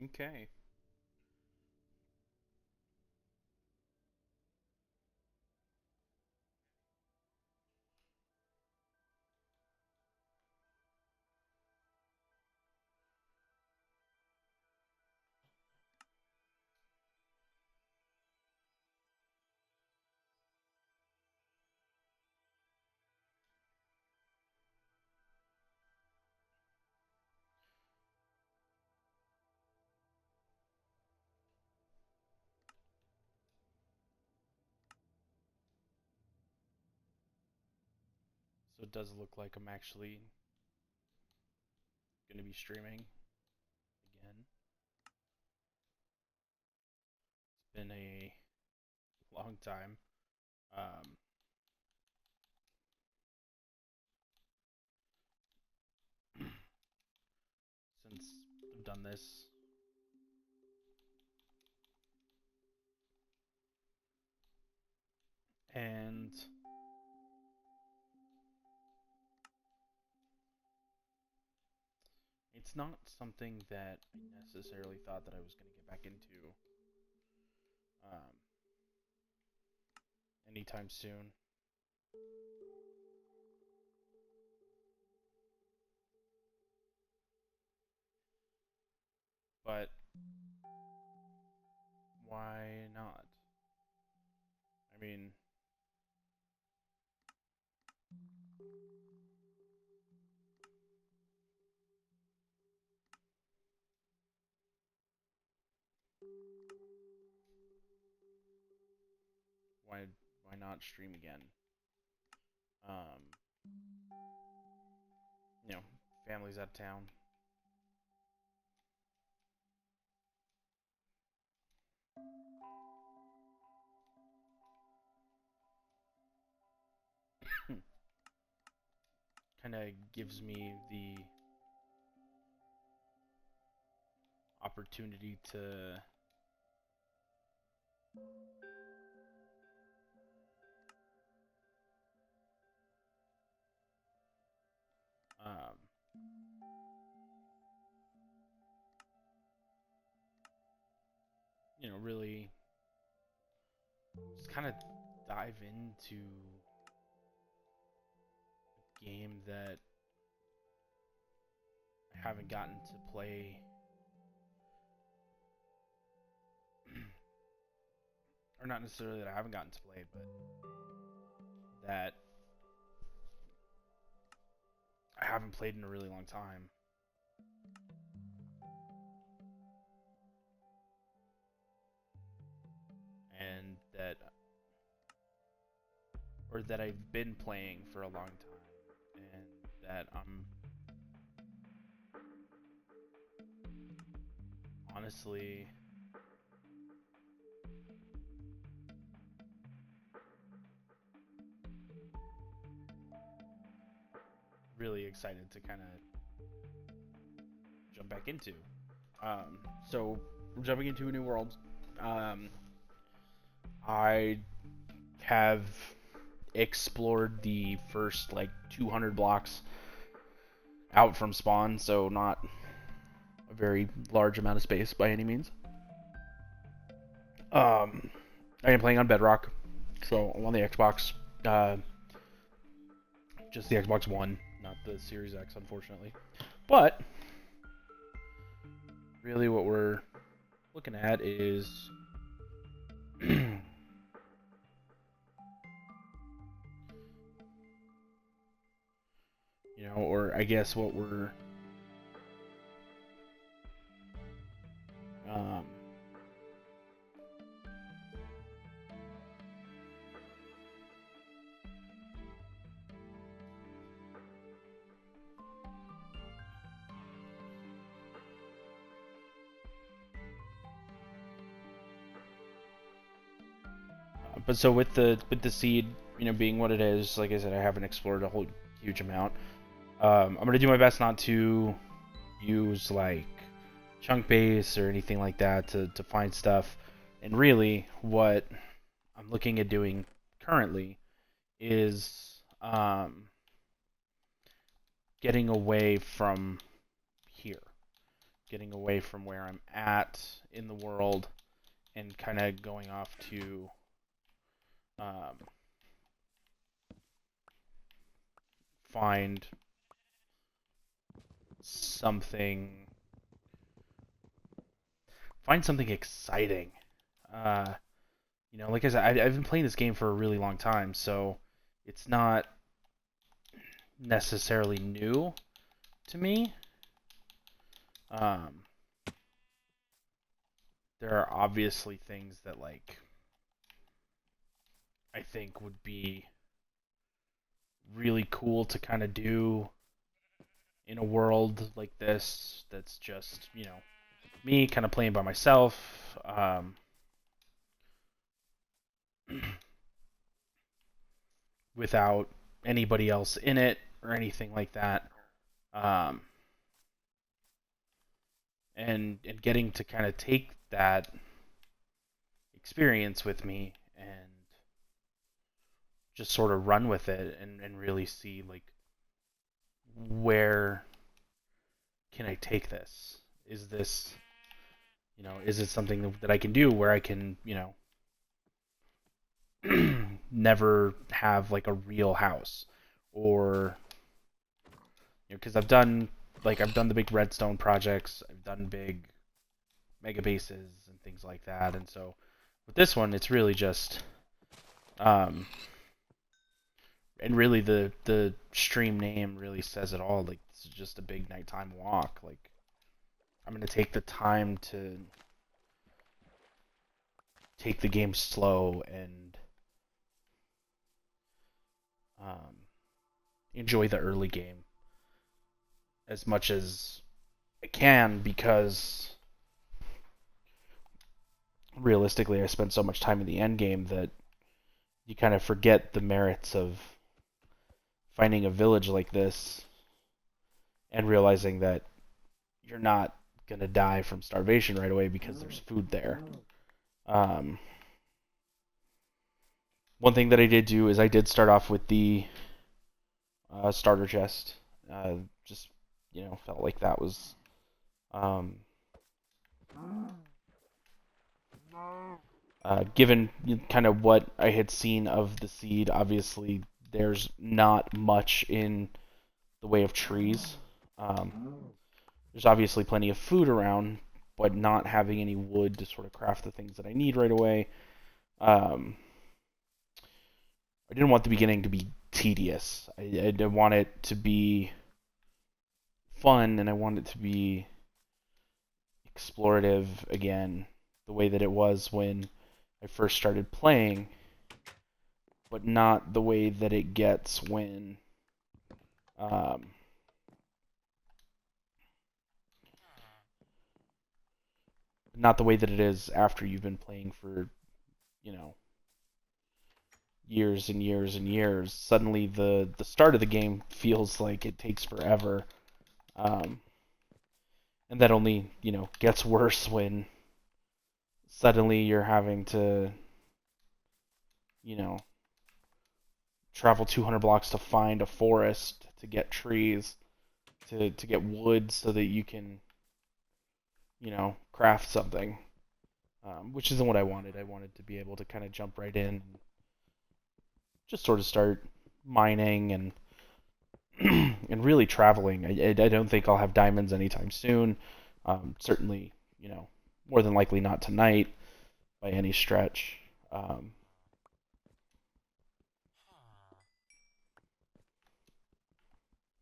Okay. So it does look like I'm actually going to be streaming again. It's been a long time since I've done this. And it's not something that I necessarily thought that I was going to get back into um, anytime soon. But why not? I mean, why not stream again? Um, family's out of town. Kind of gives me the opportunity to um, really just kind of dive into a game that I haven't gotten to play, or not necessarily that I haven't gotten to play, but that I haven't played in a really long time. And that I've been playing for a long time, and that I'm honestly really excited to kind of jump back into. So we're jumping into a new world. Um, I have explored the first like 200 blocks out from spawn, so not a very large amount of space by any means. I am playing on Bedrock, so I'm on the Xbox. Uh, just the Xbox One, not the Series X, unfortunately. But really, what we're looking at is or I guess what we're um, but so with the seed, being what it is, like I said, I haven't explored a whole huge amount. I'm gonna do my best not to use like chunk base or anything like that to find stuff. And really, what I'm looking at doing currently is getting away from here, getting away from where I'm at in the world and kind of going off to find something exciting. Like I said, I've been playing this game for a really long time, so it's not necessarily new to me. There are obviously things that like I think would be really cool to kind of do in a world like this that's just, me kind of playing by myself. Without anybody else in it or anything like that. And getting to kind of take that experience with me and just sort of run with it and really see like where can I take this? Is this, is it something that I can do where I can, never have like a real house, or because I've done the big redstone projects, I've done big mega bases and things like that, and so with this one it's really just and really the stream name really says it all. Like, this is just a big nighttime walk. Like, I'm gonna take the time to take the game slow and enjoy the early game as much as I can, because realistically I spent so much time in the end game that you kind of forget the merits of finding a village like this and realizing that you're not gonna die from starvation right away because there's food there. One thing that I did do is I did start off with the starter chest. Just, felt like that was given kind of what I had seen of the seed. Obviously there's not much in the way of trees. There's obviously plenty of food around, but not having any wood to sort of craft the things that I need right away. I didn't want the beginning to be tedious. I want it to be fun, and I want it to be explorative again, the way that it was when I first started playing, but not the way that it gets when not the way that it is after you've been playing for, years and years and years. Suddenly the start of the game feels like it takes forever. And that only, gets worse when suddenly you're having to, travel 200 blocks to find a forest, to get trees, to get wood so that you can, craft something. Which isn't what I wanted. I wanted to be able to kind of jump right in and just sort of start mining and and really traveling. I don't think I'll have diamonds anytime soon. Certainly, more than likely not tonight by any stretch. But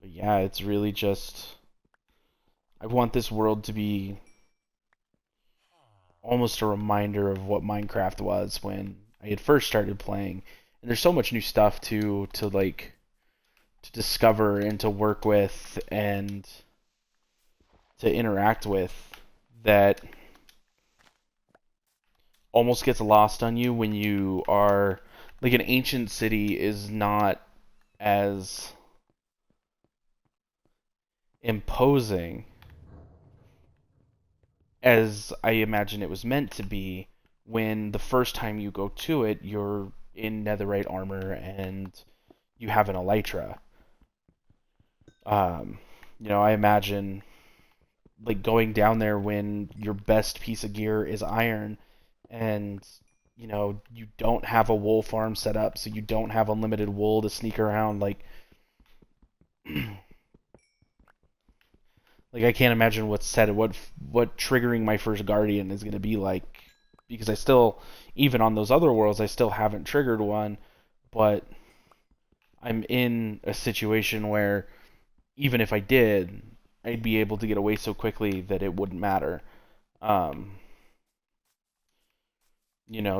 yeah, it's really just, I want this world to be almost a reminder of what Minecraft was when I had first started playing. And there's so much new stuff to discover and to work with and to interact with that almost gets lost on you when you are like, an ancient city is not as imposing as I imagine it was meant to be when the first time you go to it, you're in netherite armor and you have an elytra. I imagine like going down there when your best piece of gear is iron, and you don't have a wool farm set up, so you don't have unlimited wool to sneak around. Like I can't imagine what triggering my first guardian is going to be like, because I still, even on those other worlds, I still haven't triggered one, but I'm in a situation where even if I did, I'd be able to get away so quickly that it wouldn't matter. Um,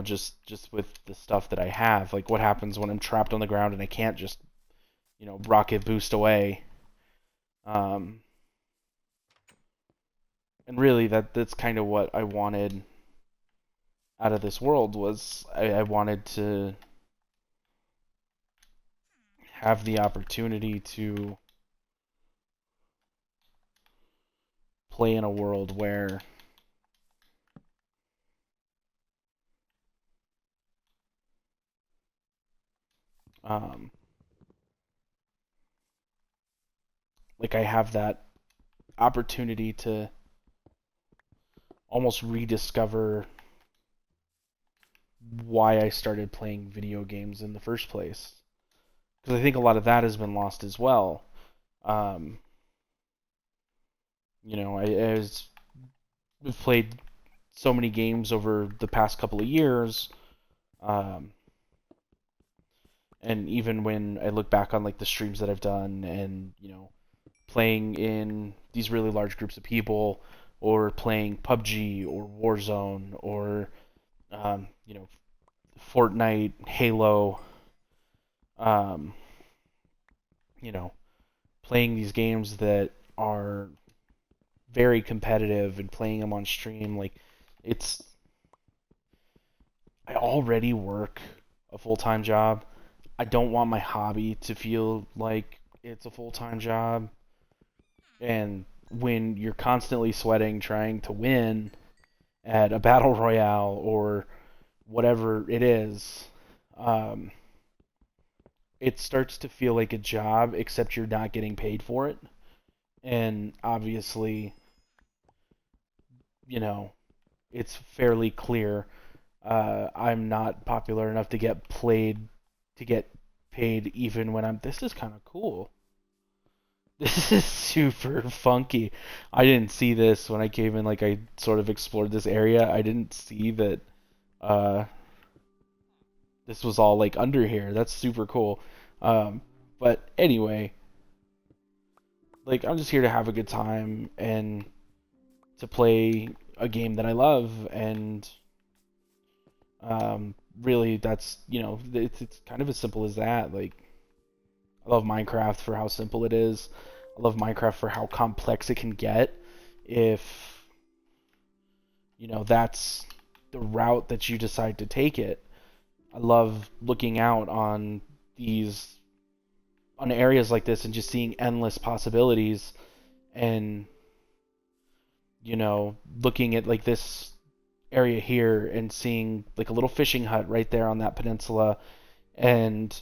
just with the stuff that I have, like what happens when I'm trapped on the ground and I can't just, rocket boost away. Um, and really, that's kind of what I wanted out of this world was I wanted to have the opportunity to play in a world where um, like I have that opportunity to almost rediscover why I started playing video games in the first place. Because I think a lot of that has been lost as well. Um, I've played so many games over the past couple of years, um, and even when I look back on like the streams that I've done, and playing in these really large groups of people, or playing PUBG or Warzone or um, you know Fortnite, Halo, um, you know, playing these games that are very competitive and playing them on stream, like it's I already work a full-time job. I don't want my hobby to feel like it's a full-time job. And when you're constantly sweating trying to win at a battle royale or whatever it is, um, it starts to feel like a job, except you're not getting paid for it. And obviously, you know, it's fairly clear I'm not popular enough to get paid even when I'm. This is kind of cool. This is super funky. I didn't see this when I came in. Like I sort of explored this area. I didn't see that uh, this was all like under here. That's super cool. Um, but anyway, like I'm just here to have a good time and to play a game that I love, and really that's it's kind of as simple as that. Like I love Minecraft for how simple it is. I love Minecraft for how complex it can get if that's the route that you decide to take it. I love looking out these on areas like this and just seeing endless possibilities, and looking at like this area here and seeing like a little fishing hut right there on that peninsula, and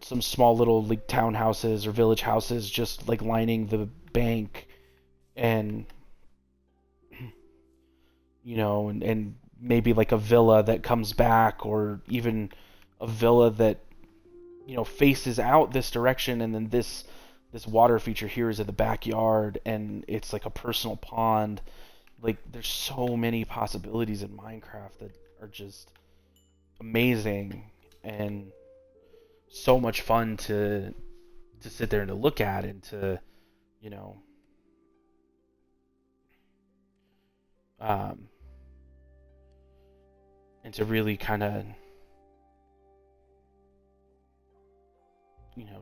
some small little like townhouses or village houses just like lining the bank, and and maybe like a villa that comes back, or even a villa that faces out this direction, and then this water feature here is in the backyard, and it's like a personal pond. Like there's so many possibilities in Minecraft that are just amazing and so much fun to sit there and to look at, and to you know um, and to really kind of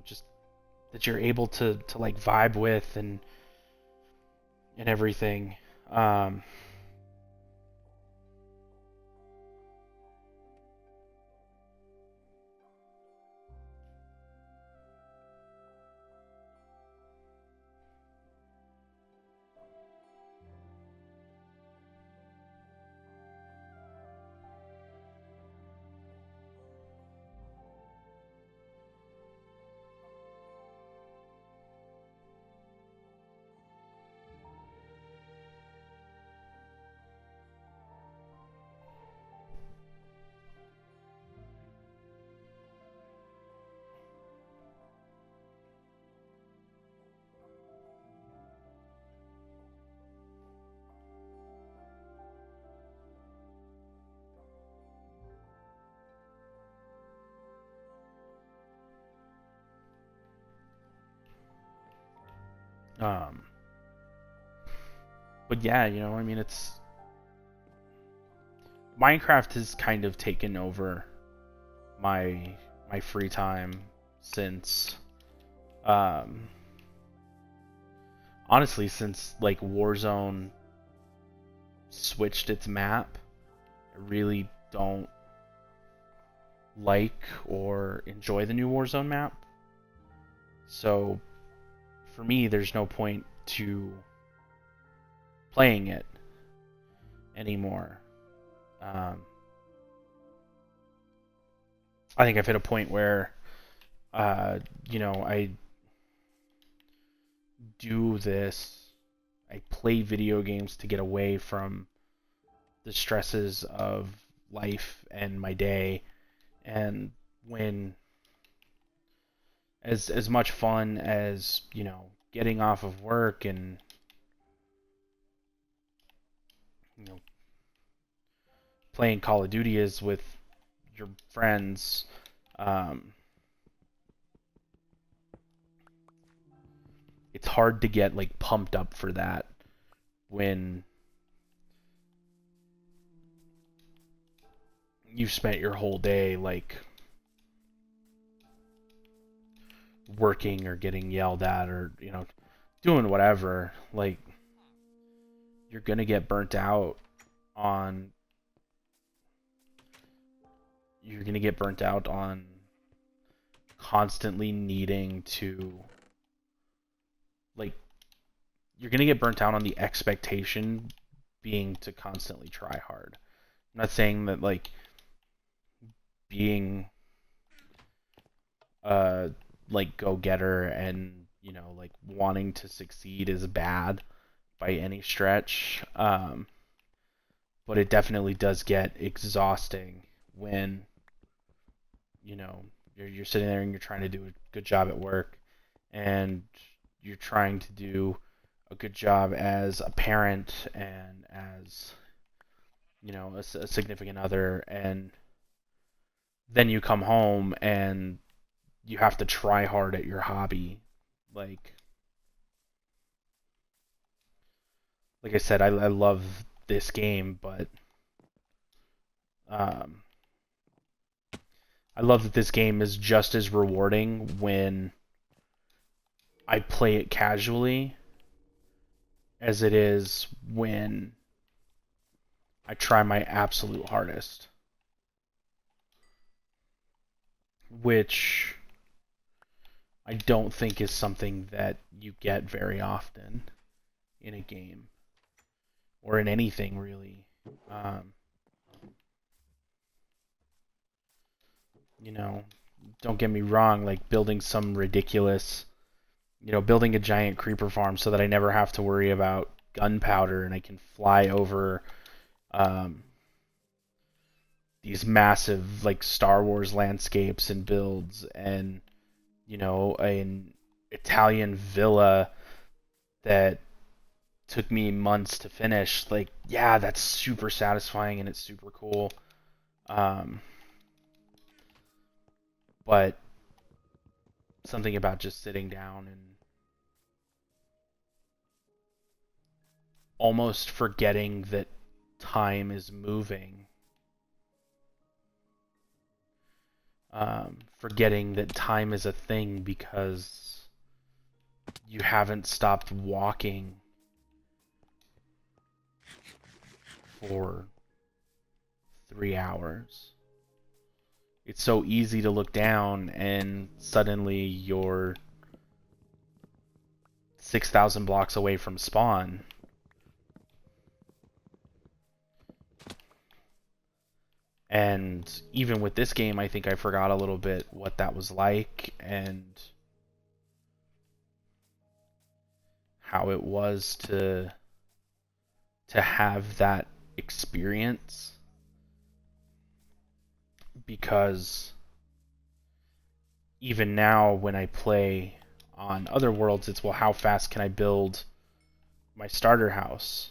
just that you're able to like vibe with, and everything. Um, Um, but yeah, you know, I mean, it's Minecraft has kind of taken over my free time since honestly since like Warzone switched its map. I really don't like or enjoy the new Warzone map. So for me, there's no point to playing it anymore. I think I've hit a point where, you know, I do this. I play video games to get away from the stresses of life and my day. And when, as much fun as, you know, getting off of work and, you know, playing Call of Duty is with your friends, it's hard to get like pumped up for that when you've spent your whole day like working or getting yelled at or, you know, doing whatever. Like, you're gonna get burnt out on constantly needing to, like, you're gonna get burnt out on the expectation being to constantly try hard. I'm not saying that like being like go-getter and, you know, like wanting to succeed is bad by any stretch, but it definitely does get exhausting when, you know, you're sitting there and you're trying to do a good job at work, and you're trying to do a good job as a parent and as, you know, a significant other, and then you come home and you have to try hard at your hobby. Like I said, I love this game, but um, I love that this game is just as rewarding when I play it casually as it is when I try my absolute hardest, which I don't think is something that you get very often in a game or in anything really. You know, don't get me wrong, like building some ridiculous, you know, building a giant creeper farm so that I never have to worry about gunpowder and I can fly over um, these massive like Star Wars landscapes and builds, and, you know, an Italian villa that took me months to finish. Like, yeah, that's super satisfying and it's super cool. But something about just sitting down and almost forgetting that time is moving, forgetting that time is a thing because you haven't stopped walking for 3 hours. It's so easy to look down and suddenly you're 6,000 blocks away from spawn. And even with this game, I think I forgot a little bit what that was like and how it was to have that experience, because even now when I play on other worlds, it's, well, how fast can I build my starter house?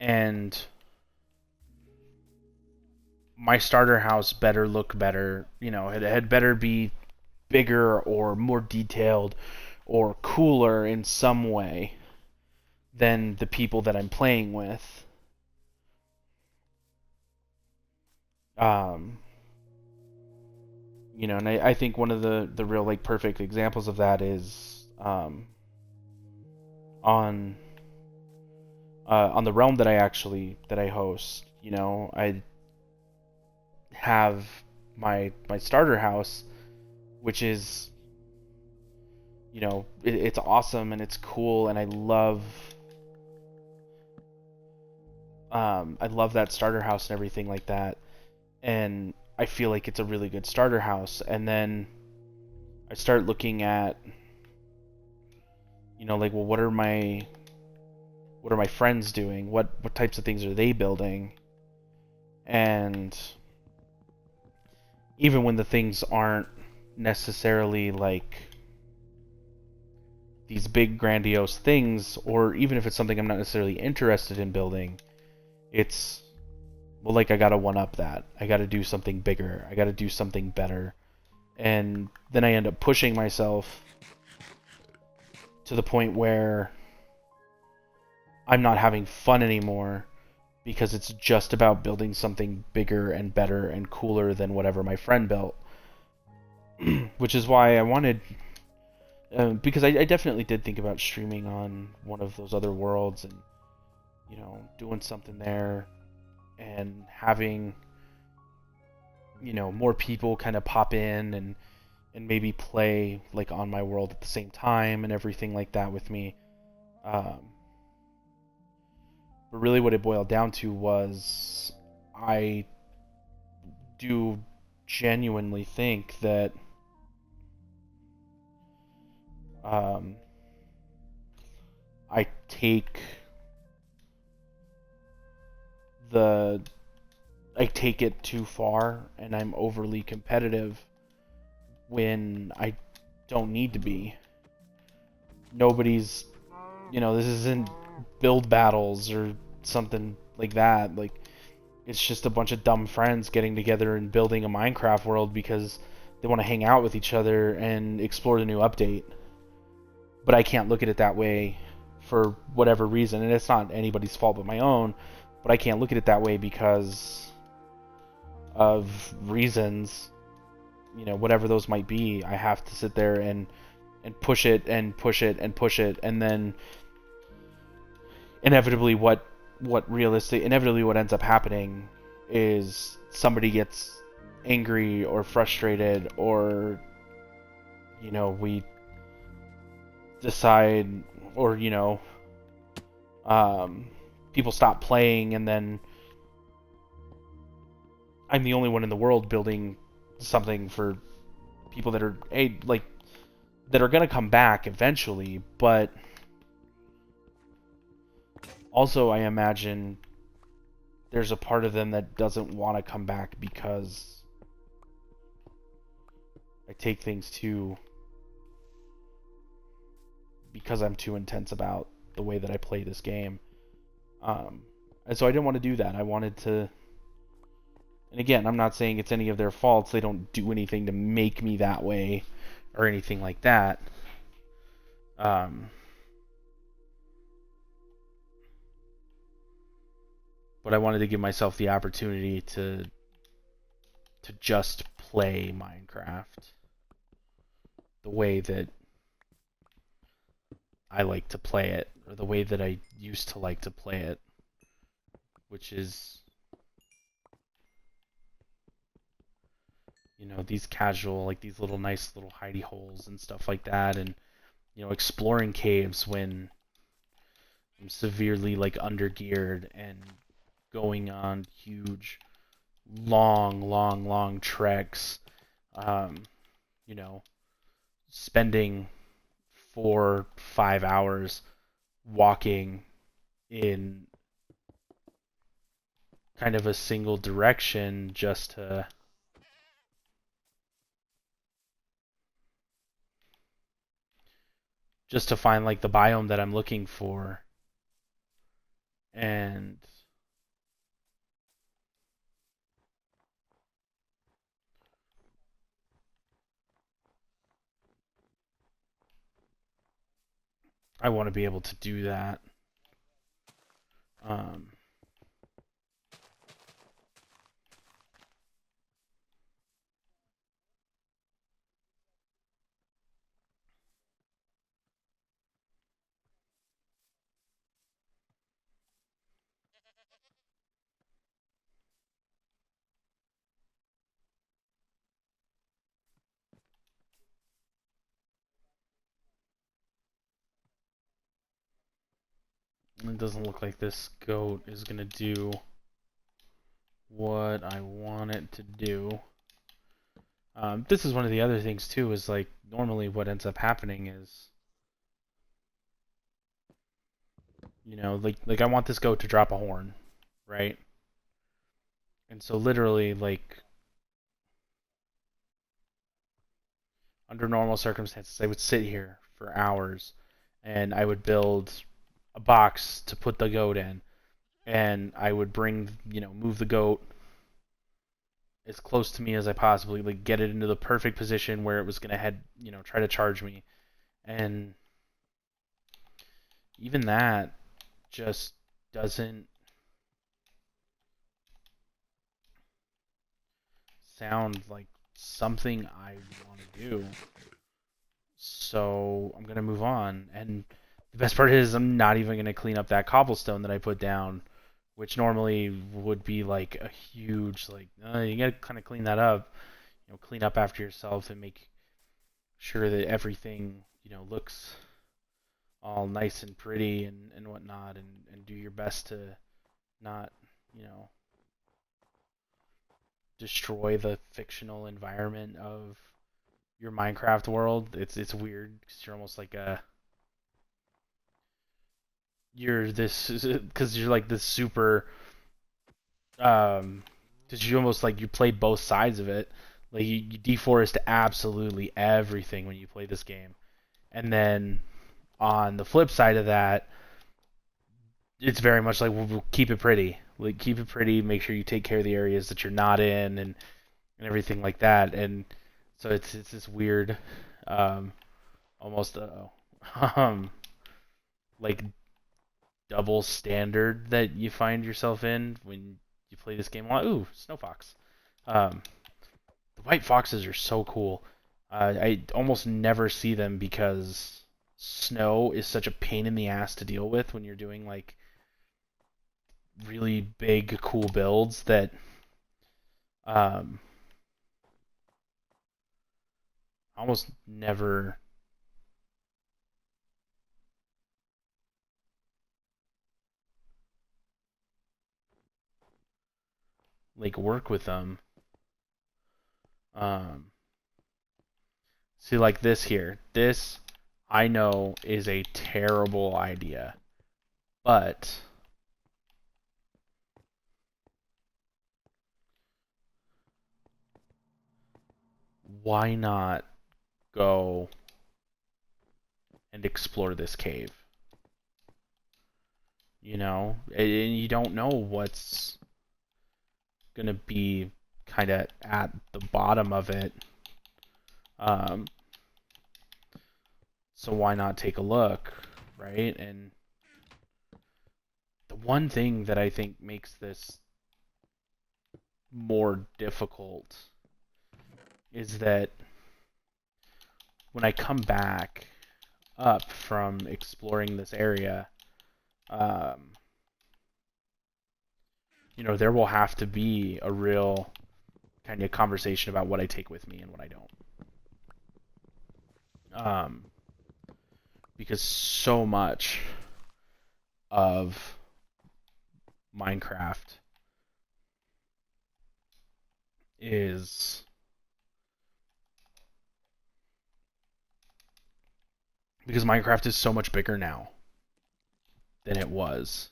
And my starter house better look better, you know, it had better be bigger or more detailed or cooler in some way than the people that I'm playing with. Um, and I think one of the real like perfect examples of that is on the realm that I host. I have my starter house, which is it's awesome and it's cool, and I love that starter house and everything like that, and I feel like it's a really good starter house. And then I start looking at like, well, what are my friends doing? What types of things are they building? And even when the things aren't necessarily like these big grandiose things, or even if it's something I'm not necessarily interested in building, it's, well, like, I gotta one up that. I gotta do something bigger. I gotta do something better. And then I end up pushing myself to the point where I'm not having fun anymore, because it's just about building something bigger and better and cooler than whatever my friend built. Which is why I wanted, because I definitely did think about streaming on one of those other worlds, and doing something there, and having more people kind of pop in and maybe play like on my world at the same time and everything like that with me. But really what it boiled down to was, I do genuinely think that I take it too far, and I'm overly competitive when I don't need to be. Nobody's, this isn't build battles or something like that. Like, it's just a bunch of dumb friends getting together and building a Minecraft world because they want to hang out with each other and explore the new update. But I can't look at it that way for whatever reason, and it's not anybody's fault but my own, but I can't look at it that way because of reasons, whatever those might be. I have to sit there and push it and push it and push it, and then inevitably what ends up happening is somebody gets angry or frustrated, or we decide, or people stop playing, and then I'm the only one in the world building something for people that are that are gonna come back eventually. But also, I imagine there's a part of them that doesn't want to come back because I take things because I'm too intense about the way that I play this game. And so I didn't want to do that. I wanted to, and again, I'm not saying it's any of their faults. They don't do anything to make me that way or anything like that. But I wanted to give myself the opportunity to just play Minecraft the way that I like to play it, or the way that I used to like to play it, which is, these casual, like these little nice little hidey holes and stuff like that, and exploring caves when I'm severely like undergeared, and going on huge, long treks. Spending 4-5 hours walking in kind of a single direction just to find like the biome that I'm looking for. And I want to be able to do that. Um, it doesn't look like this goat is going to do what I want it to do. This is one of the other things too, is like normally what ends up happening is, you know, like I want this goat to drop a horn, right? And so literally, like, under normal circumstances, I would sit here for hours and I would build a box to put the goat in, and I would move the goat as close to me as I possibly, like, get it into the perfect position where it was going to head, try to charge me. And even that just doesn't sound like something I want to do. So I'm going to move on. And the best part is I'm not even going to clean up that cobblestone that I put down, which normally would be like a huge, like, you got to kind of clean that up, clean up after yourself and make sure that everything, looks all nice and pretty and whatnot, and do your best to not, you know, destroy the fictional environment of your Minecraft world. It's weird because you're almost like because you're like this super because you almost like you play both sides of it. Like you deforest absolutely everything when you play this game, and then on the flip side of that, it's very much like we'll keep it pretty. Like keep it pretty, make sure you take care of the areas that you're not in, and everything like that. And so it's this weird, um, almost um, like double standard that you find yourself in when you play this game a lot. Ooh, snow fox. Um, the white foxes are so cool. I almost never see them because snow is such a pain in the ass to deal with when you're doing like really big, cool builds that um, almost never like work with them. Um, See, like this here. This, I know, is a terrible idea. But why not go and explore this cave? And you don't know what's going to be kind of at the bottom of it. Um, so why not take a look, right? And the one thing that I think makes this more difficult is that when I come back up from exploring this area, um, there will have to be a real kind of conversation about what I take with me and what I don't. Because so much of Minecraft is because Minecraft is so much bigger now than it was.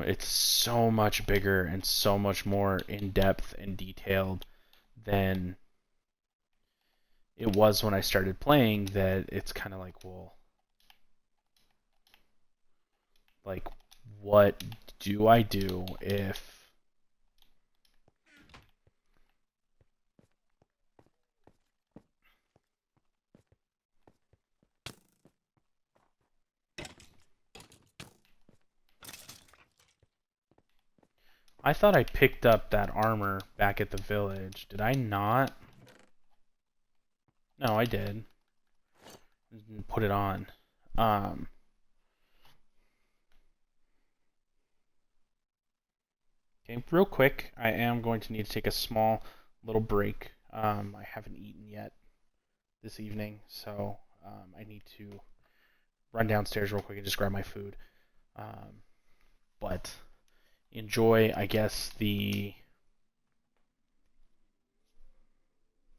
It's so much bigger and so much more in depth and detailed than it was when I started playing, that it's kind of like, well, like, what do I do if I thought I picked up that armor back at the village. Did I not? No, I did. Put it on. Okay, real quick, I am going to need to take a small little break. I haven't eaten yet this evening, so I need to run downstairs real quick and just grab my food. But enjoy, I guess,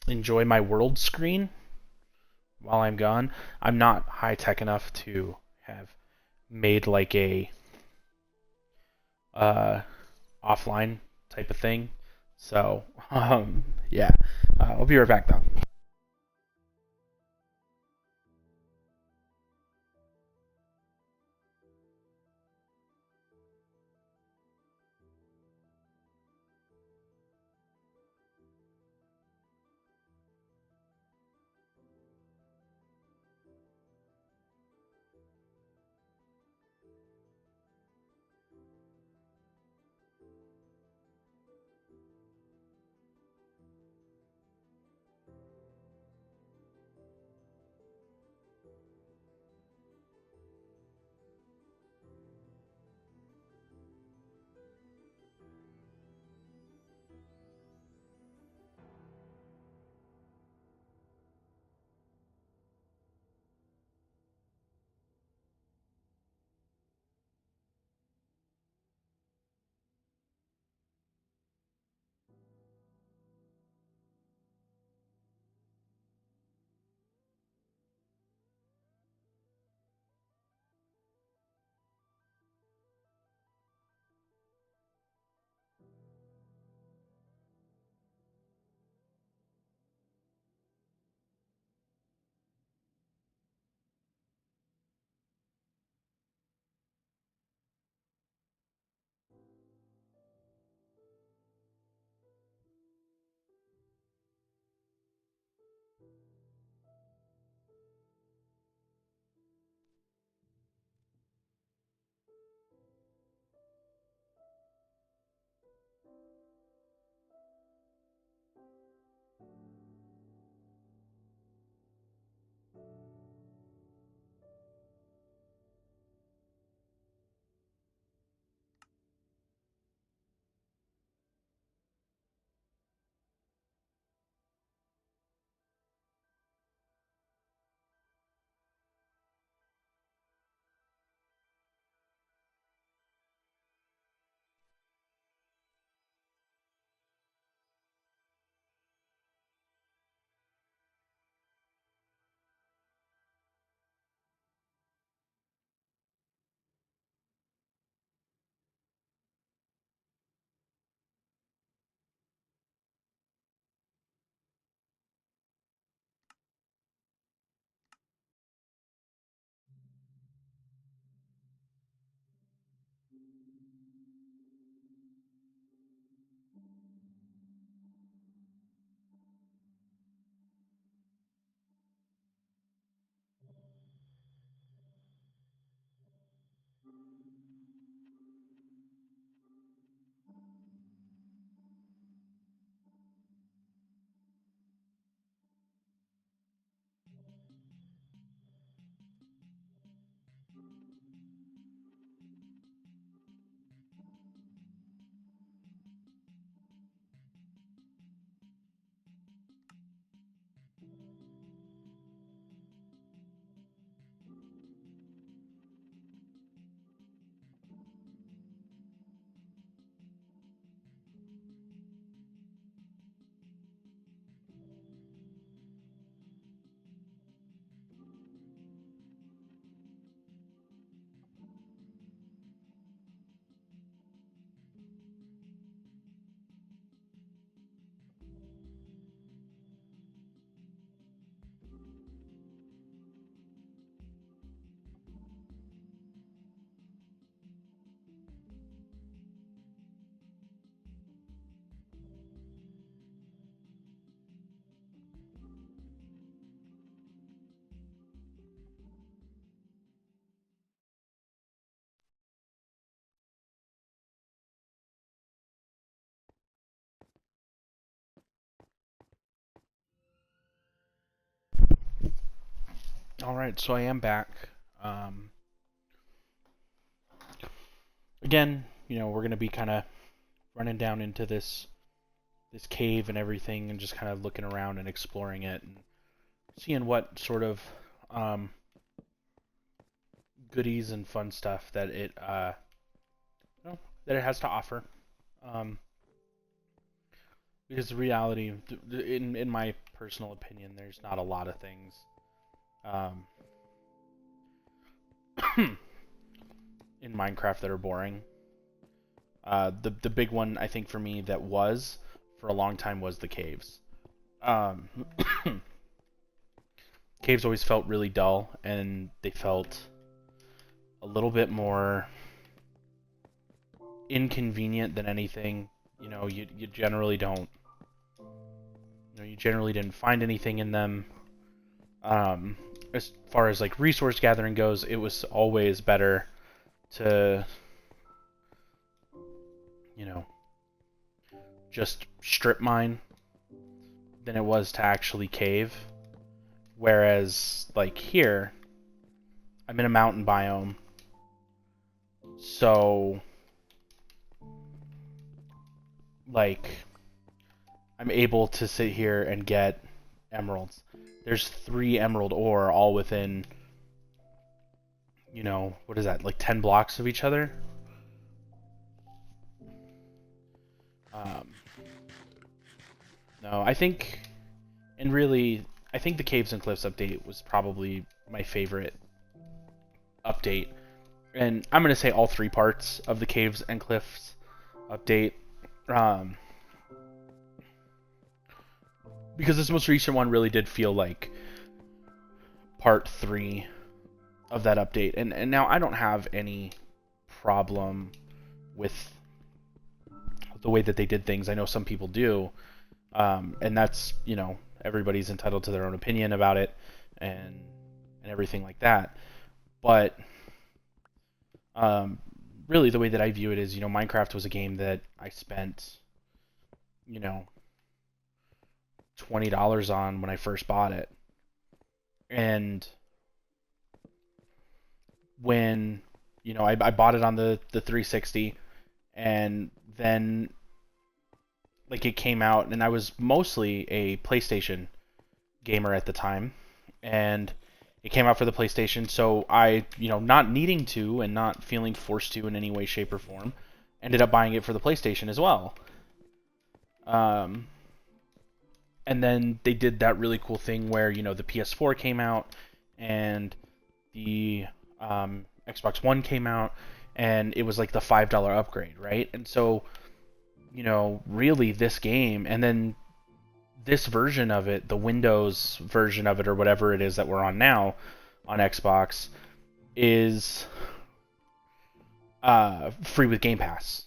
enjoy my world screen while I'm gone. I'm not high tech enough to have made like a uh, offline type of thing. So, yeah. I'll be right back though. Alright, so I am back. Um, Again, we're gonna be kind of running down into this cave and everything, and just kind of looking around and exploring it, and seeing what sort of um, goodies and fun stuff that that it has to offer. Um, because the reality, in my personal opinion, there's not a lot of things um, in Minecraft that are boring. The big one I think for me that was for a long time was the caves. Um, Caves always felt really dull, and they felt a little bit more inconvenient than anything. You generally don't. You generally didn't find anything in them. As far as like resource gathering goes, it was always better to, just strip mine than it was to actually cave. Whereas, like here, I'm in a mountain biome, so like I'm able to sit here and get emeralds. There's 3 emerald ore all within, what is that, like 10 blocks of each other? No, I think, and really, I think the Caves and Cliffs update was probably my favorite update. And I'm going to say all 3 parts of the Caves and Cliffs update. Because this most recent one really did feel like part 3 of that update. And now I don't have any problem with the way that they did things. I know some people do. And that's, everybody's entitled to their own opinion about it and everything like that. But really the way that I view it is, Minecraft was a game that I spent, $20 on when I first bought it. And when, I bought it on the 360, and then like it came out, and I was mostly a PlayStation gamer at the time, and it came out for the PlayStation, so I, not needing to and not feeling forced to in any way, shape, or form, ended up buying it for the PlayStation as well. And then they did that really cool thing where, the PS4 came out, and the Xbox One came out, and it was like the $5 upgrade, right? And so, really this game, and then this version of it, the Windows version of it, or whatever it is that we're on now on Xbox, is free with Game Pass.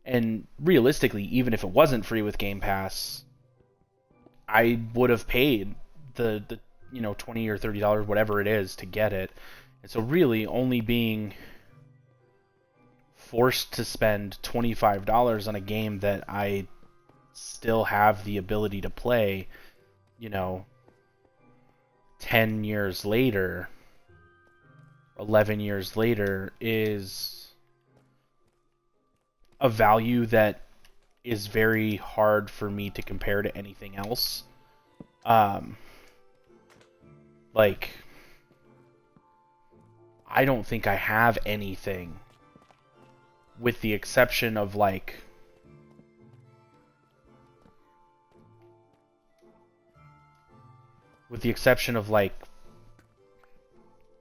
And realistically, even if it wasn't free with Game Pass, I would have paid the $20 or $30, whatever it is, to get it. And so really only being forced to spend $25 on a game that I still have the ability to play, 10 years later, 11 years later, is a value that is very hard for me to compare to anything else. Like, I don't think I have anything, with the exception of like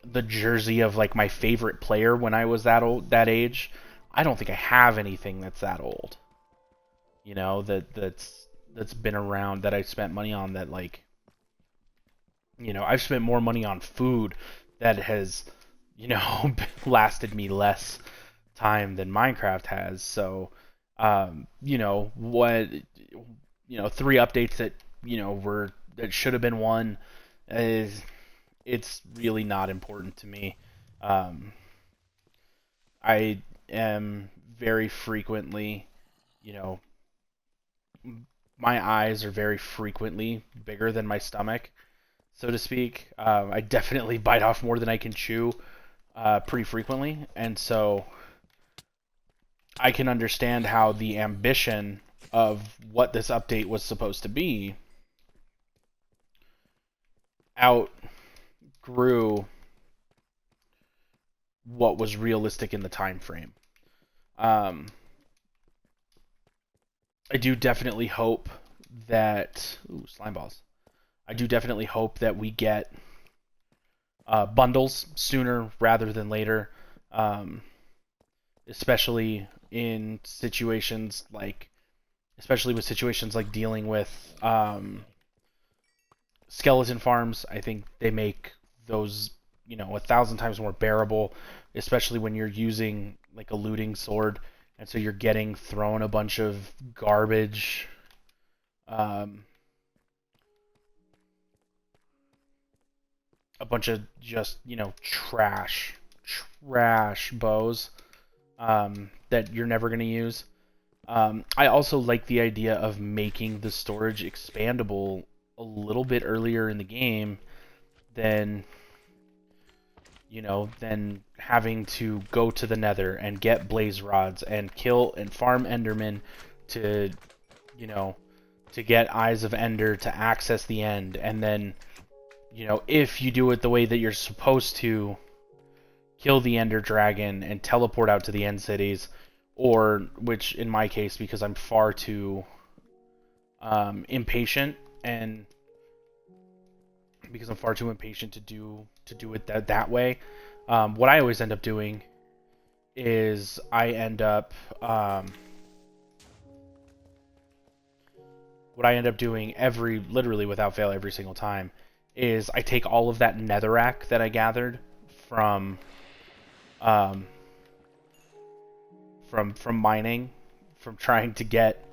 the jersey of like my favorite player when I was that age. I don't think I have anything that's that old. That's been around, that I spent money on, that like, I've spent more money on food that has, lasted me less time than Minecraft has. So, what, 3 updates that, that should have been one, it's really not important to me. I am very frequently, my eyes are very frequently bigger than my stomach. so to speak. I definitely bite off more than I can chew pretty frequently, and so I can understand how the ambition of what this update was supposed to be outgrew what was realistic in the time frame. Um, I do definitely hope that slime balls. I do definitely hope that we get bundles sooner rather than later, um, especially in situations like, especially with situations like dealing with skeleton farms. I think they make those 1,000 times more bearable, especially when you're using like a looting sword, and so you're getting thrown a bunch of garbage. Um, a bunch of just trash bows that you're never going to use. I also like the idea of making the storage expandable a little bit earlier in the game than than having to go to the Nether and get blaze rods and kill and farm Enderman to to get Eyes of Ender to access the end, and then if you do it the way that you're supposed to, kill the Ender Dragon and teleport out to the end cities, or, which in my case, because I'm far too impatient, and because I'm far too impatient to do it that way, what I always end up doing is I end up what I end up doing literally without fail every single time is I take all of that netherrack that I gathered from from mining, from trying to get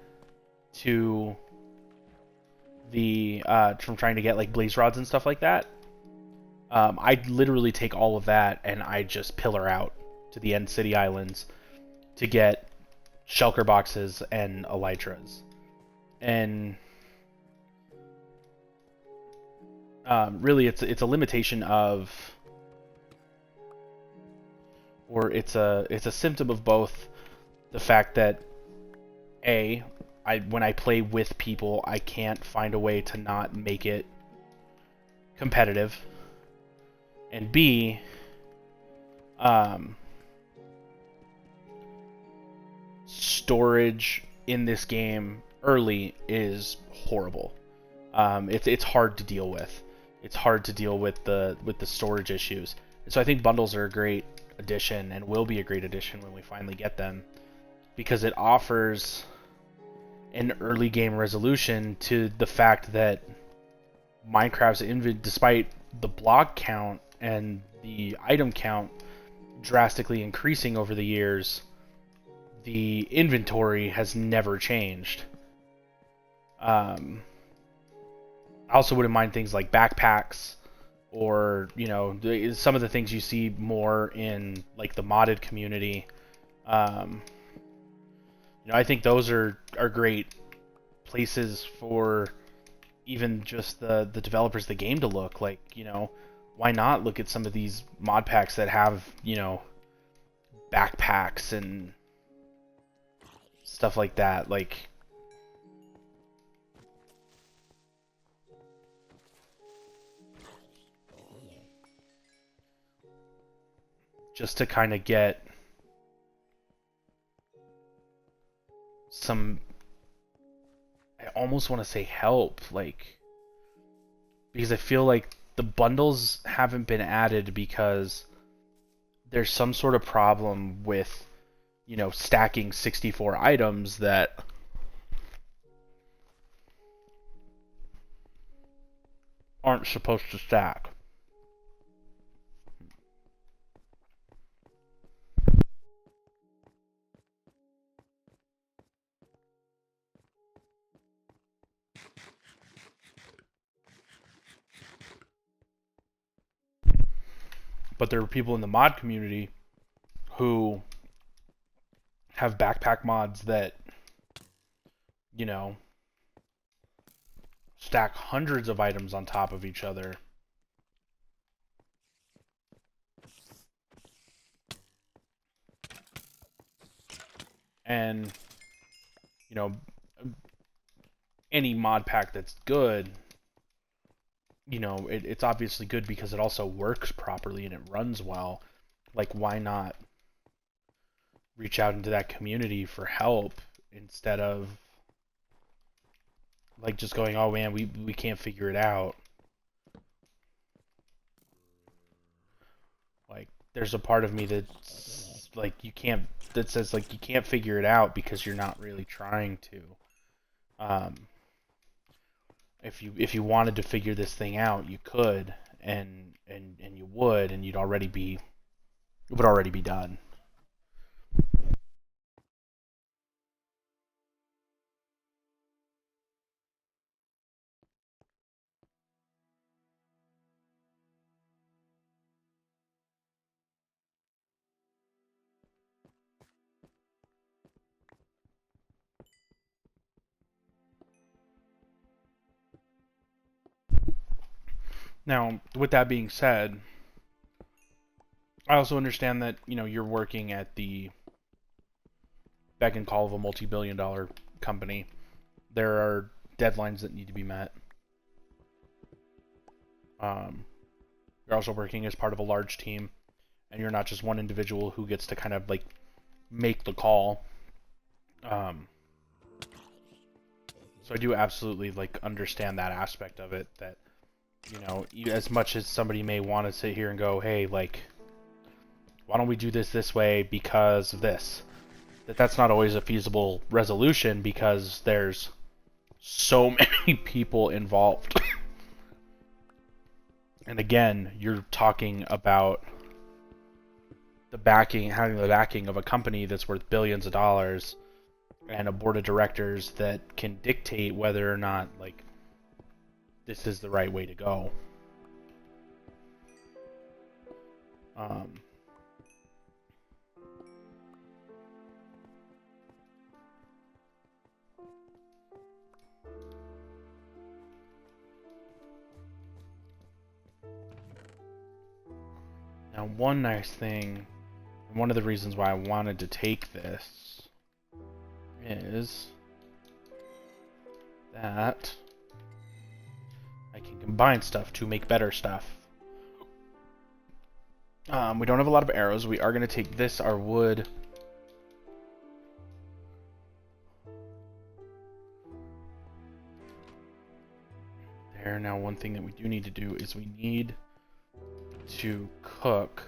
to the from trying to get like blaze rods and stuff like that. I literally take all of that and I just pillar out to the end city islands to get shulker boxes and elytras. And really, it's a limitation of, or it's a symptom of both the fact that when I play with people, I can't find a way to not make it competitive, and B, storage in this game early is horrible. It's hard to deal with. It's hard to deal with the storage issues. And so I think bundles are a great addition and will be a great addition when we finally get them, because it offers an early game resolution to the fact that Minecraft's despite the block count and the item count drastically increasing over the years, the inventory has never changed. I also wouldn't mind things like backpacks, or some of the things you see more in like the modded community. I think those are great places for even just the developers of the game to look. Like, why not look at some of these mod packs that have backpacks and stuff like that, like just to kind of get some, I almost want to say help, like, because I feel like the bundles haven't been added because there's some sort of problem with stacking 64 items that aren't supposed to stack. But there are people in the mod community who have backpack mods that stack hundreds of items on top of each other, And, you know, any mod pack that's good, you know, it's obviously good because it also works properly and it runs well. Like, why not reach out into that community for help instead of, like, just going, oh man, we can't figure it out. Like, there's a part of me that's like, that says, like, you can't figure it out because you're not really trying to. If you wanted to figure this thing out, you could, and you would, and it would already be done. Now, with that being said, I also understand that, you know, you're working at the beck and call of a multi-billion-dollar company. There are deadlines that need to be met. Um, you're also working as part of a large team, and you're not just one individual who gets to kind of like make the call. So I do absolutely like understand that aspect of it. That, you know, as much as somebody may want to sit here and go, hey, like, why don't we do this way because of this? That's not always a feasible resolution because there's so many people involved. And again, you're talking about having the backing of a company that's worth billions of dollars and a board of directors that can dictate whether or not, like, this is the right way to go. Now, one nice thing, and one of the reasons why I wanted to take this, is that I can combine stuff to make better stuff. We don't have a lot of arrows. We are going to take this, our wood. There. Now, one thing that we do need to do is we need to cook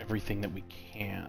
everything that we can.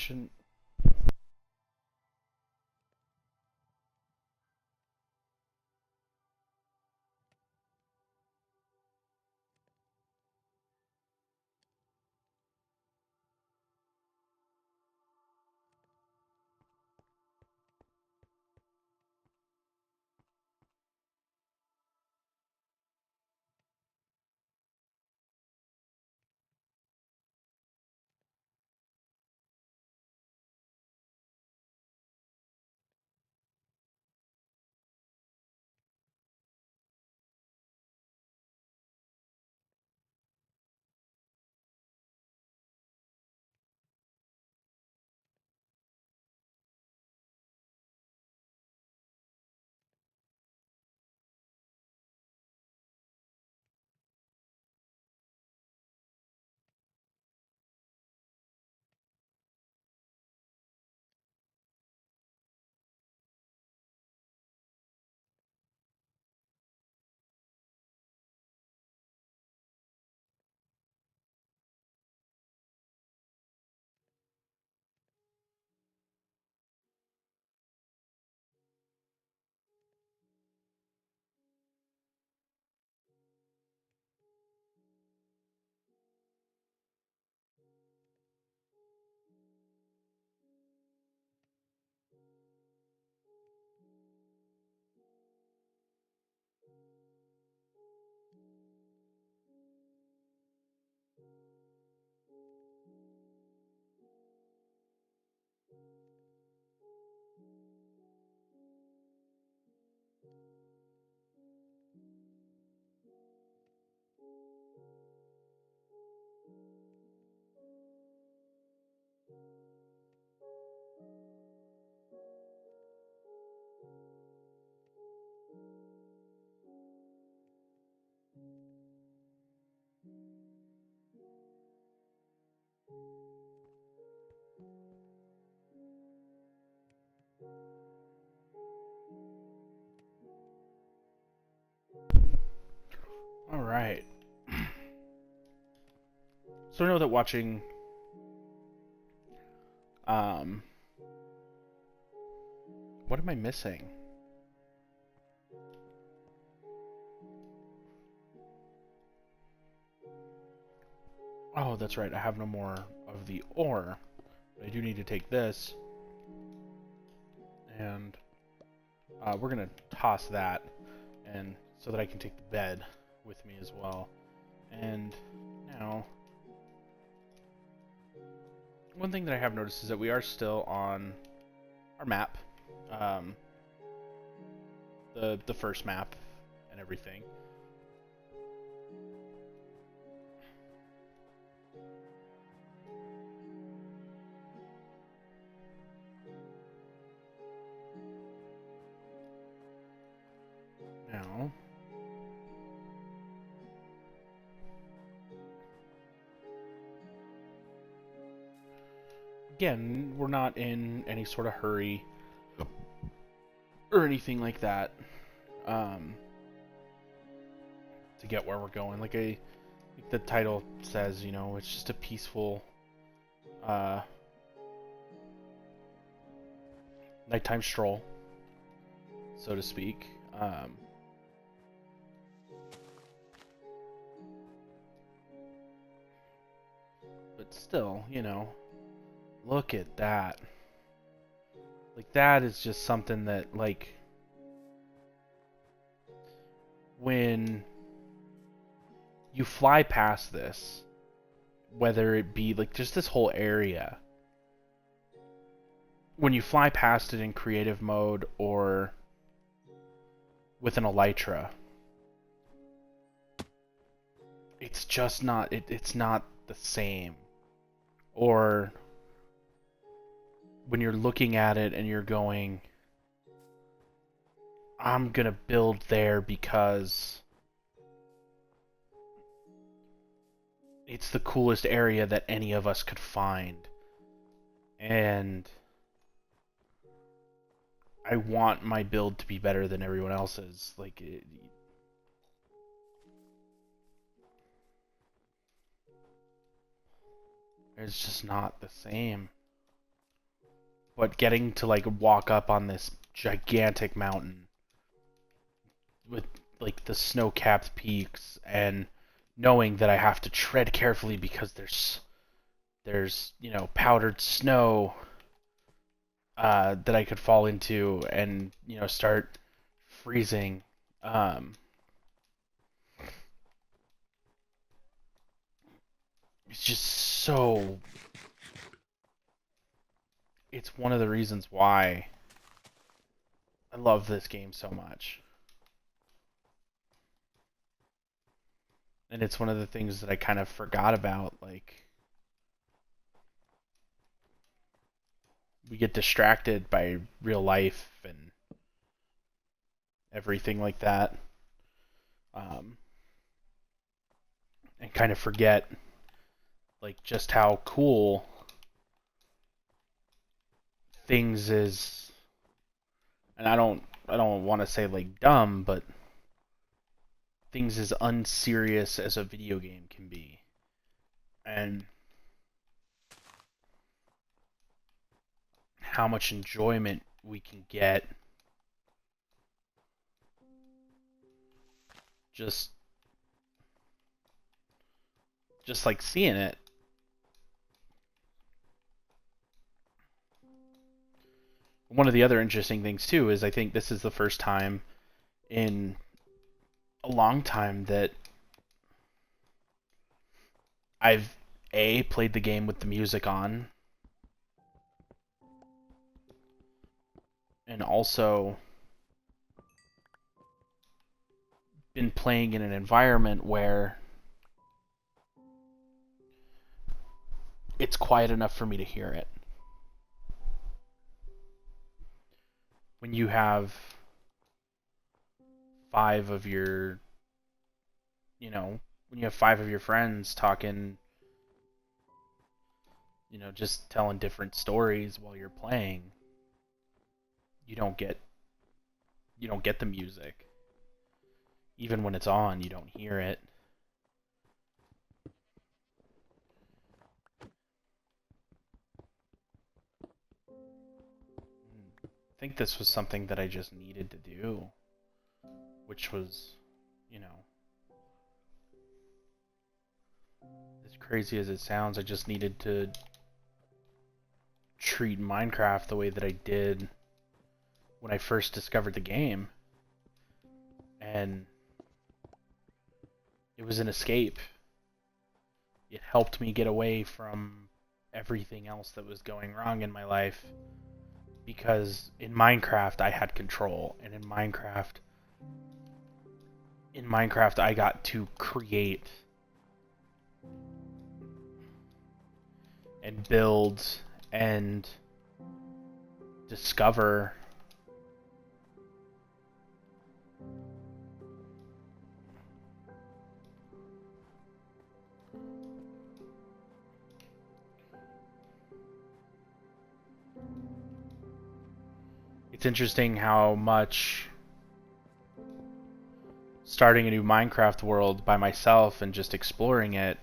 shouldn't... Alright. So I know that watching... What am I missing? Oh, that's right. I have no more of the ore. But I do need to take this. And we're going to toss that. And so that I can take the bed with me as well. And now... One thing that I have noticed is that we are still on our map. The first map and everything. Now, again, we're not in any sort of hurry or anything like that to get where we're going. Like the title says, you know, it's just a peaceful nighttime stroll, so to speak. But still, you know, look at that. Like, that is just something that, like, when you fly past this, whether it be, like, just this whole area, when you fly past it in creative mode or with an elytra, it's just not, it's not the same. Or when you're looking at it and you're going, I'm gonna build there because it's the coolest area that any of us could find. And I want my build to be better than everyone else's. Like, it's just not the same. but getting to like walk up on this gigantic mountain with like the snow-capped peaks and knowing that I have to tread carefully because there's powdered snow that I could fall into and start freezing. It's just so. It's one of the reasons why I love this game so much. And it's one of the things that I kind of forgot about. Like, we get distracted by real life and everything like that. And kind of forget, like, just how cool things is. And I don't want to say like dumb, but things as unserious as a video game can be. And how much enjoyment we can get just like seeing it. One of the other interesting things too is I think this is the first time in a long time that I've played the game with the music on, and also been playing in an environment where it's quiet enough for me to hear it. When you have five of your friends talking, just telling different stories while you're playing, you don't get the music. Even when it's on, you don't hear it. I think this was something that I just needed to do, which was, as crazy as it sounds, I just needed to treat Minecraft the way that I did when I first discovered the game. And it was an escape. It helped me get away from everything else that was going wrong in my life. Because in Minecraft I had control, and in Minecraft I got to create and build and discover. It's interesting how much starting a new Minecraft world by myself and just exploring it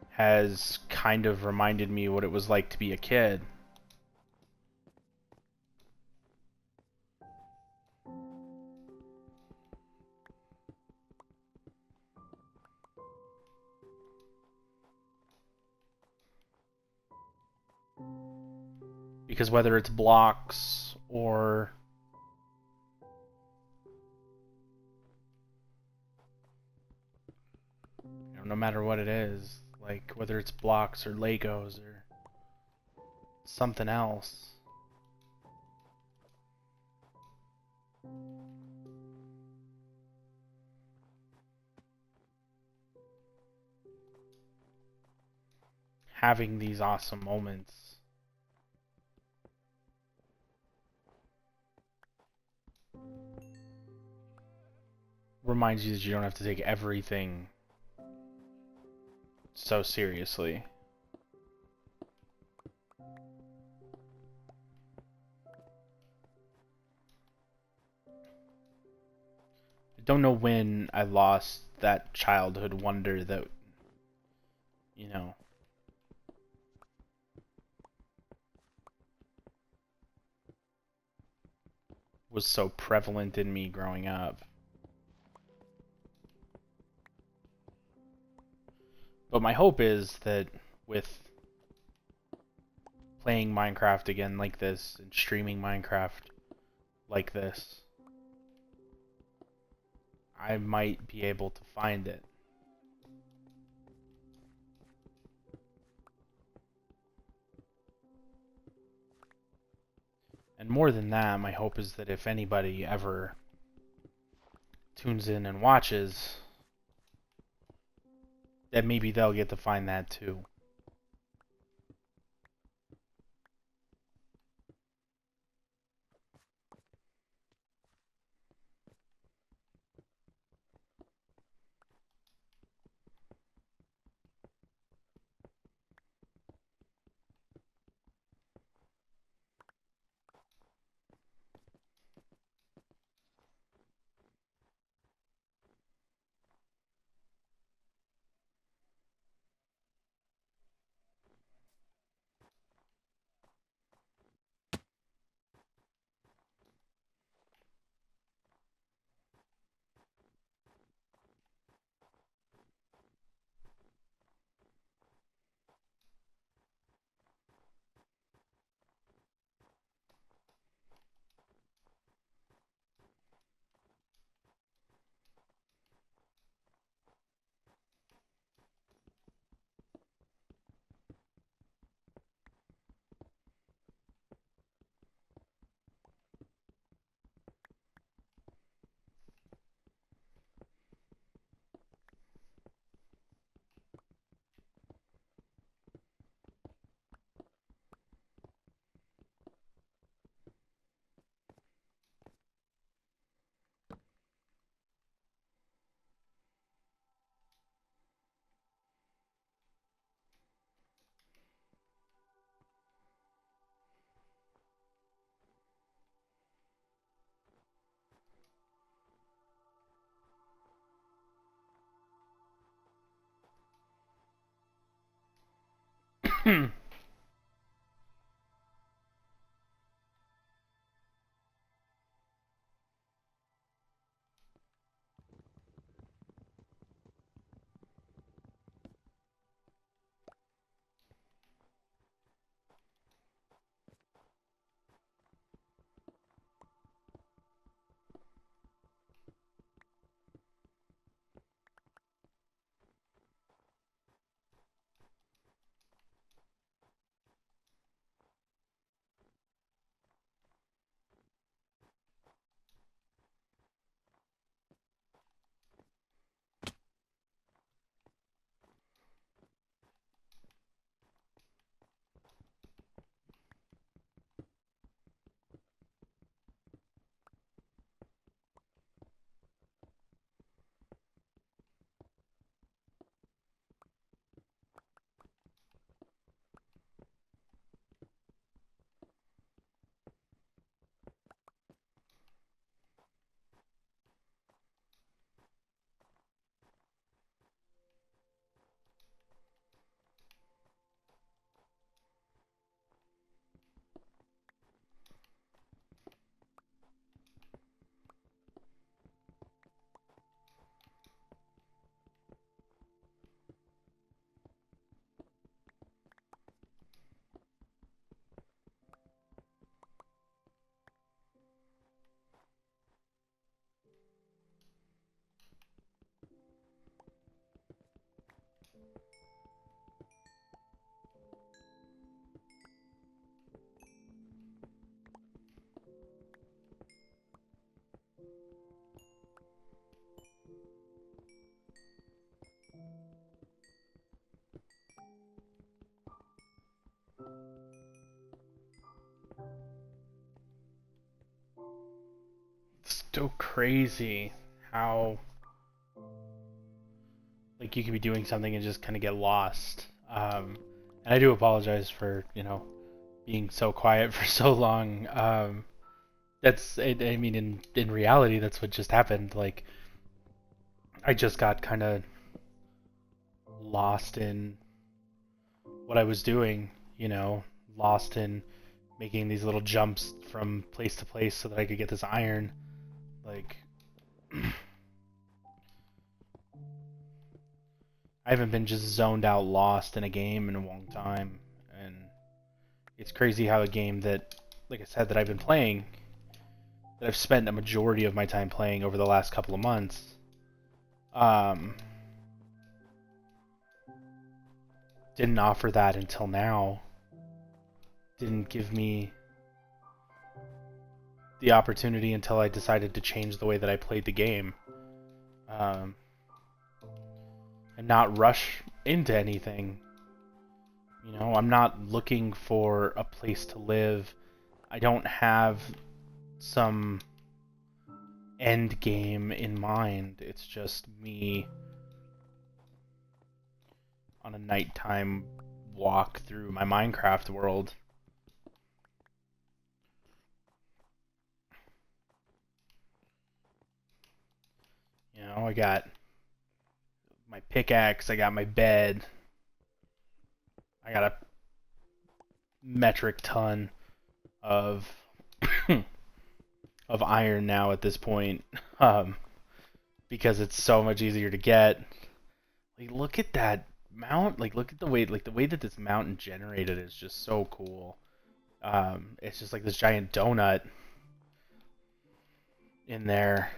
has kind of reminded me what it was like to be a kid. Because whether it's blocks or no matter what it is, like whether it's blocks or Legos or something else, having these awesome moments reminds you that you don't have to take everything so seriously. I don't know when I lost that childhood wonder that, was so prevalent in me growing up. But my hope is that with playing Minecraft again like this and streaming Minecraft like this, I might be able to find it. And more than that, my hope is that if anybody ever tunes in and watches, that maybe they'll get to find that too. It's so crazy how like you could be doing something and just kind of get lost. And I do apologize for being so quiet for so long. I mean, in reality, that's what just happened. Like, I just got kind of lost in what I was doing. Lost in making these little jumps from place to place so that I could get this iron. Like, I haven't been just zoned out lost in a game in a long time, and it's crazy how a game that, like I said, that I've been playing, that I've spent a majority of my time playing over the last couple of months, didn't offer that until now. Didn't give me the opportunity until I decided to change the way that I played the game. And not rush into anything. You know, I'm not looking for a place to live. I don't have some end game in mind. It's just me on a nighttime walk through my Minecraft world. You know, I got my pickaxe, I got my bed, I got a metric ton of of iron now at this point, because it's so much easier to get. Like, look at that mount. Like, look at the way that this mountain generated is just so cool. It's just like this giant donut in there.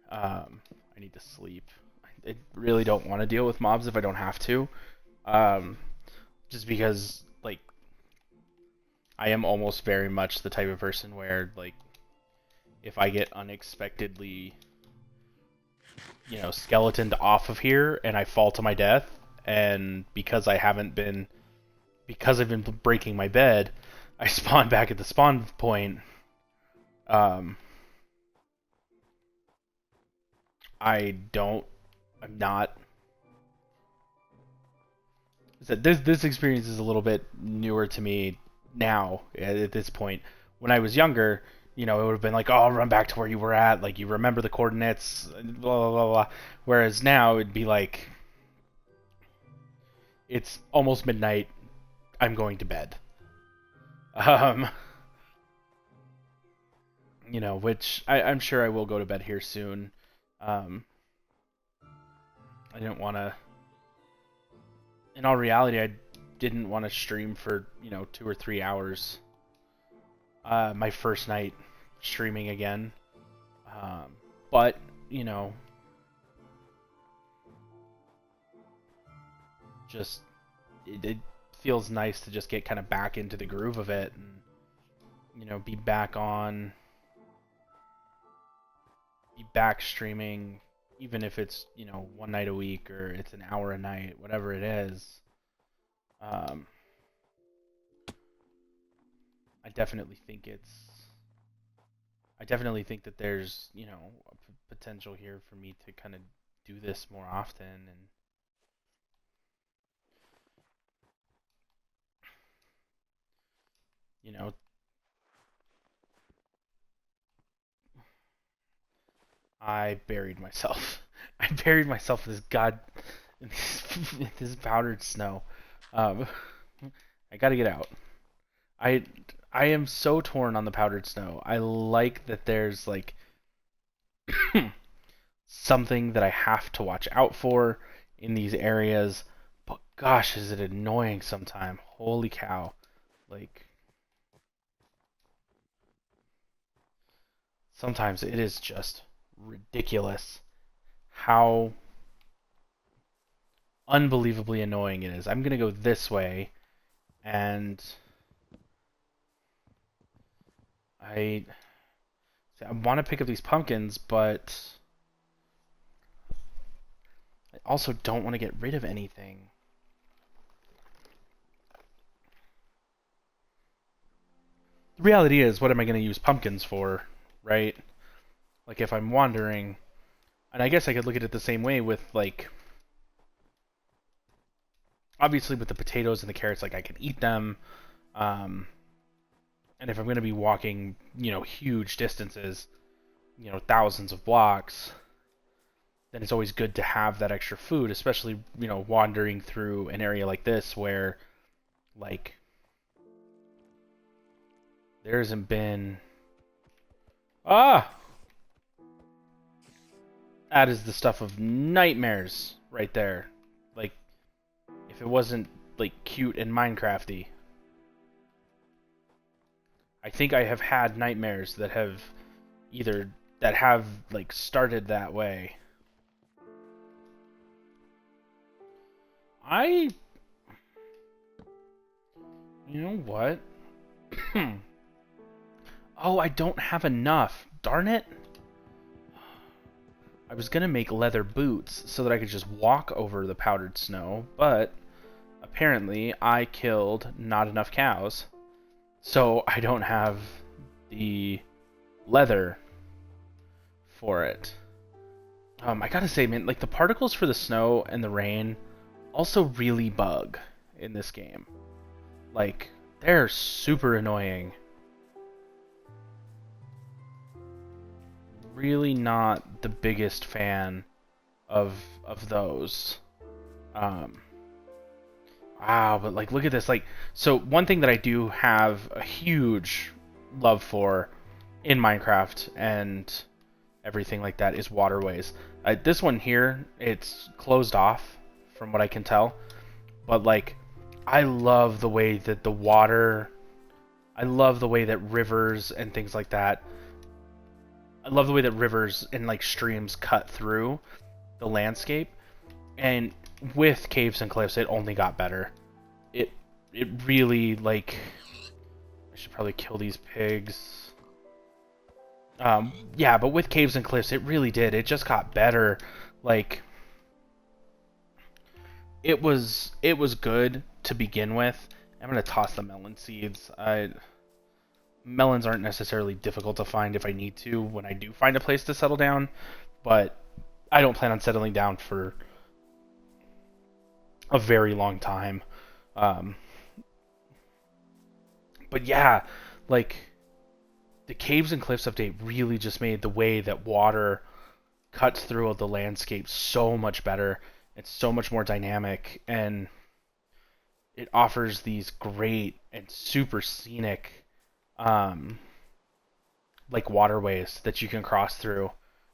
I need to sleep. I really don't want to deal with mobs if I don't have to. Just because, like, I am almost very much the type of person where, like, if I get unexpectedly, you know, skeletoned off of here and I fall to my death, and because I've been breaking my bed, I spawn back at the spawn point. I'm not. This experience is a little bit newer to me now at this point. When I was younger, you know, it would have been like, oh, run back to where you were at, like you remember the coordinates, blah blah blah blah. Whereas now it'd be like, it's almost midnight, I'm going to bed. You know, which I'm sure I will go to bed here soon. I didn't want to. In all reality, I didn't want to stream for, you know, 2 or 3 hours. My first night streaming again. But, you know, just it feels nice to just get kind of back into the groove of it and, you know, be back streaming, even if it's, you know, one night a week or it's an hour a night, whatever it is. I definitely think that there's, you know, a potential here for me to kind of do this more often, and you know, I buried myself. I buried myself in this powdered snow. I gotta get out. I I am so torn on the powdered snow. I like that there's like something that I have to watch out for in these areas, but gosh, is it annoying sometimes. Holy cow. Like, sometimes it is just ridiculous how unbelievably annoying it is. I'm gonna go this way, and I want to pick up these pumpkins, but I also don't want to get rid of anything. The reality is, what am I going to use pumpkins for, right? Like, if I'm wandering, and I guess I could look at it the same way with, like, obviously with the potatoes and the carrots, like, I can eat them, and if I'm going to be walking, you know, huge distances, you know, thousands of blocks, then it's always good to have that extra food, especially, you know, wandering through an area like this where, like, There hasn't been... Ah! That is the stuff of nightmares right there. Like, if it wasn't, like, cute and Minecrafty. I think I have had nightmares that have like, started that way. You know what? Oh, I don't have enough. Darn it. I was gonna make leather boots so that I could just walk over the powdered snow, but apparently I killed not enough cows, so I don't have the leather for it. I gotta say, man, like the particles for the snow and the rain also really bug in this game. Like, they're super annoying. Really not the biggest fan of those. Wow, but like look at this. Like, so one thing that I do have a huge love for in Minecraft and everything like that is waterways. This one here, it's closed off from what I can tell, but like I love the way that the water, I love the way that rivers and things like that, I love the way that rivers and like streams cut through the landscape, and with caves and cliffs it only got better. It really, like, I should probably kill these pigs. Yeah, but with caves and cliffs it really did. It just got better. Like, it was good to begin with. I'm gonna toss the melon seeds. Melons aren't necessarily difficult to find if I need to when I do find a place to settle down, but I don't plan on settling down for a very long time. But yeah, like, the Caves and Cliffs update really just made the way that water cuts through the landscape so much better. It's so much more dynamic, and it offers these great and super scenic like waterways that you can cross through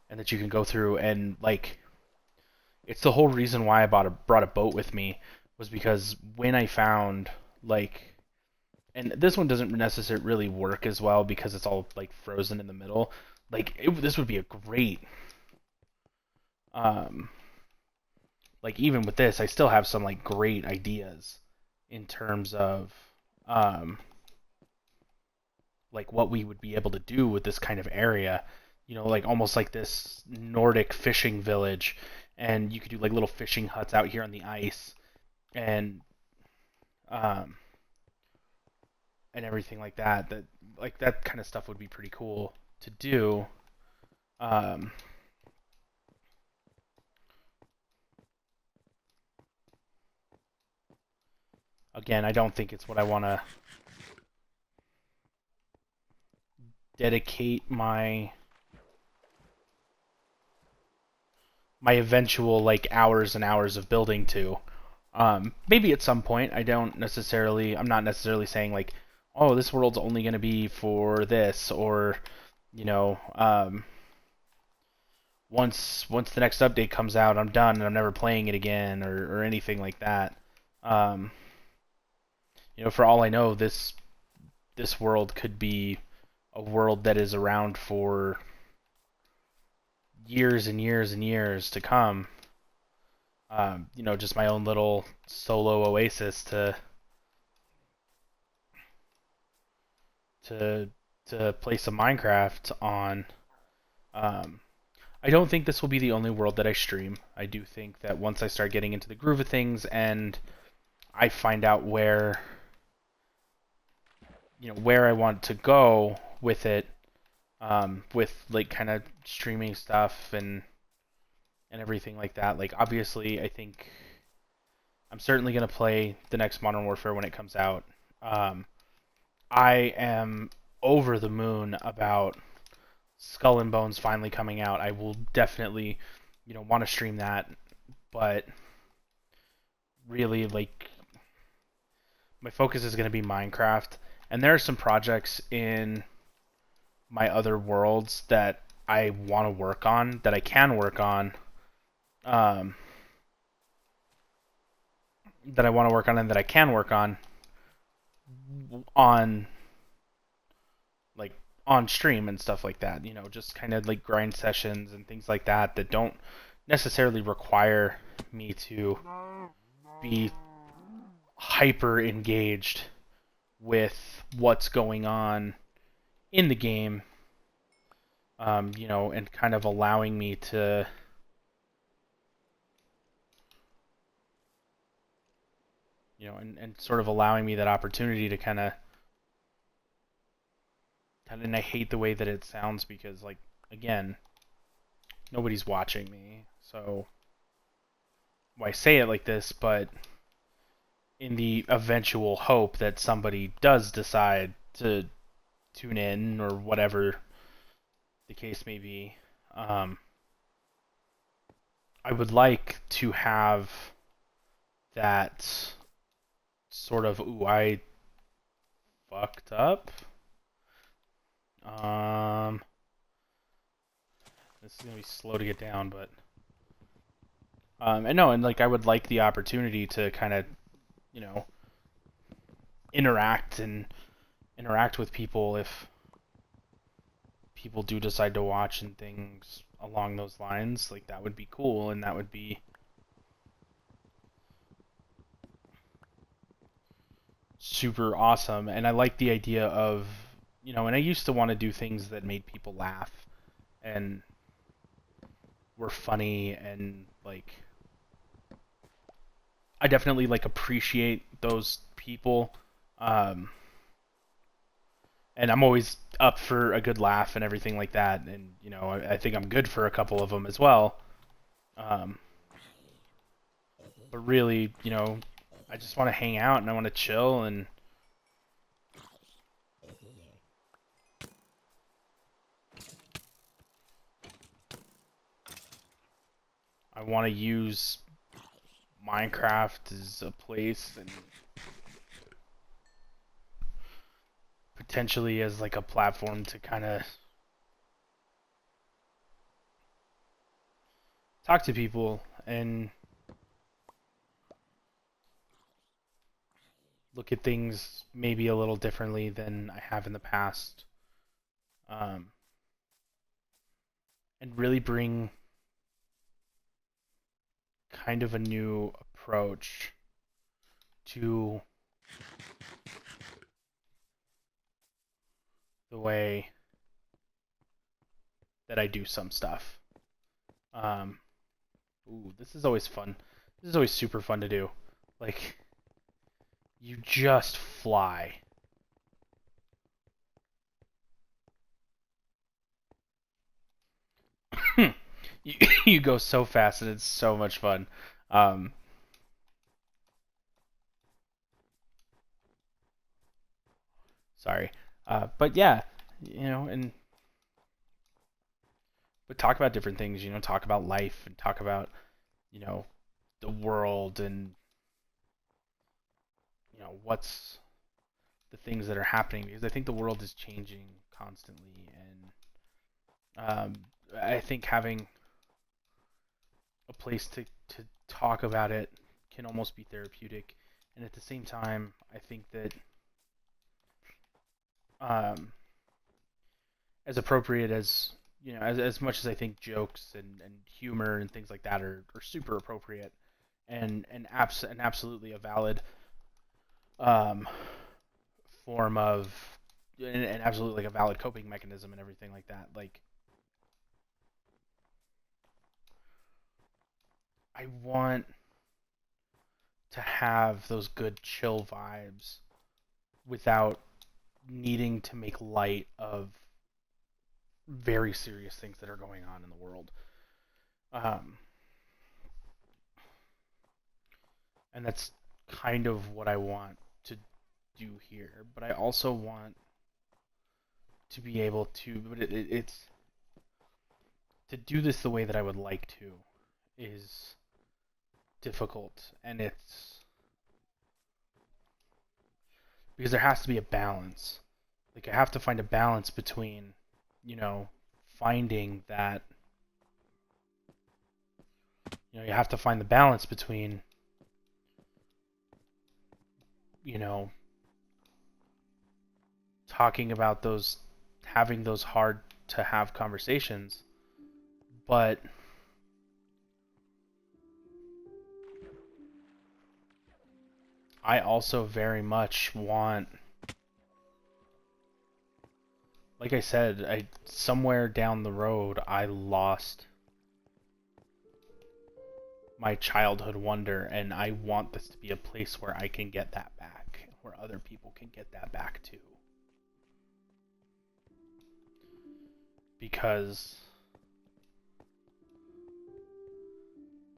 and that you can go through, and like it's the whole reason why I brought a boat with me, was because when I found, like, and this one doesn't necessarily really work as well because it's all like frozen in the middle. Like this would be a great like even with this I still have some like great ideas in terms of like what we would be able to do with this kind of area, you know, like almost like this Nordic fishing village, and you could do like little fishing huts out here on the ice, and um and everything like that. That, like, that kind of stuff would be pretty cool to do. Um Again, I don't think it's what I want to dedicate my eventual like hours and hours of building to. Maybe at some point. I'm not necessarily saying like, oh, this world's only going to be for this, or you know, once the next update comes out, I'm done and I'm never playing it again, or anything like that. You know, for all I know, this world could be a world that is around for years and years and years to come. You know, just my own little solo oasis to play some Minecraft on. I don't think this will be the only world that I stream. I do think that once I start getting into the groove of things and I find out where, you know, where I want to go with it, with like kind of streaming stuff and everything like that. Like, obviously, I think I'm certainly gonna play the next Modern Warfare when it comes out. I am over the moon about Skull and Bones finally coming out. I will definitely, you know, want to stream that, but really, like, my focus is going to be Minecraft, And there are some projects in my other worlds that I want to work on, that I can work on, um, that I want to work on and that I can work on like on stream and stuff like that. You know, just kind of like grind sessions and things like that that don't necessarily require me to be hyper engaged with what's going on in the game. You know, and kind of allowing me to and sort of allowing me that opportunity to and I hate the way that it sounds because, like, again, nobody's watching me, so why say it like this, but in the eventual hope that somebody does decide to tune in or whatever the case may be, I would like to have that sort of, ooh, I fucked up. This is gonna be slow to get down, but and no, and like I would like the opportunity to kind of, you know, interact with people if people do decide to watch and things along those lines. Like that would be cool, and that would be super awesome. And I like the idea of, you know, and I used to want to do things that made people laugh and were funny, and like I definitely like appreciate those people. And I'm always up for a good laugh and everything like that. And you know, I think I'm good for a couple of them as well. But really, you know, I just want to hang out and I want to chill, and I want to use Minecraft as a place and potentially as like a platform to kind of talk to people and look at things maybe a little differently than I have in the past. Um, and really bring kind of a new approach to the way that I do some stuff. Ooh, this is always fun. This is always super fun to do. Like, you just fly. you go so fast and it's so much fun. Um, sorry. But yeah, you know, and but talk about different things, you know, talk about life and talk about, you know, the world and, you know, what's the things that are happening, because I think the world is changing constantly, and I think having a place to talk about it can almost be therapeutic, and at the same time, I think that um, as appropriate as, you know, as much as I think jokes and humor and things like that are super appropriate and absolutely a valid um, form of and absolutely like a valid coping mechanism and everything like that. Like, I want to have those good chill vibes without needing to make light of very serious things that are going on in the world. Um, and that's kind of what I want to do here. But I also want to be able to, but it's to do this the way that I would like to is difficult, and because there has to be a balance. Like I have to find a balance between, finding that, you have to find the balance between, you know, talking about having those hard to have conversations, but I also very much want, like I said, somewhere down the road I lost my childhood wonder, and I want this to be a place where I can get that back, where other people can get that back too. Because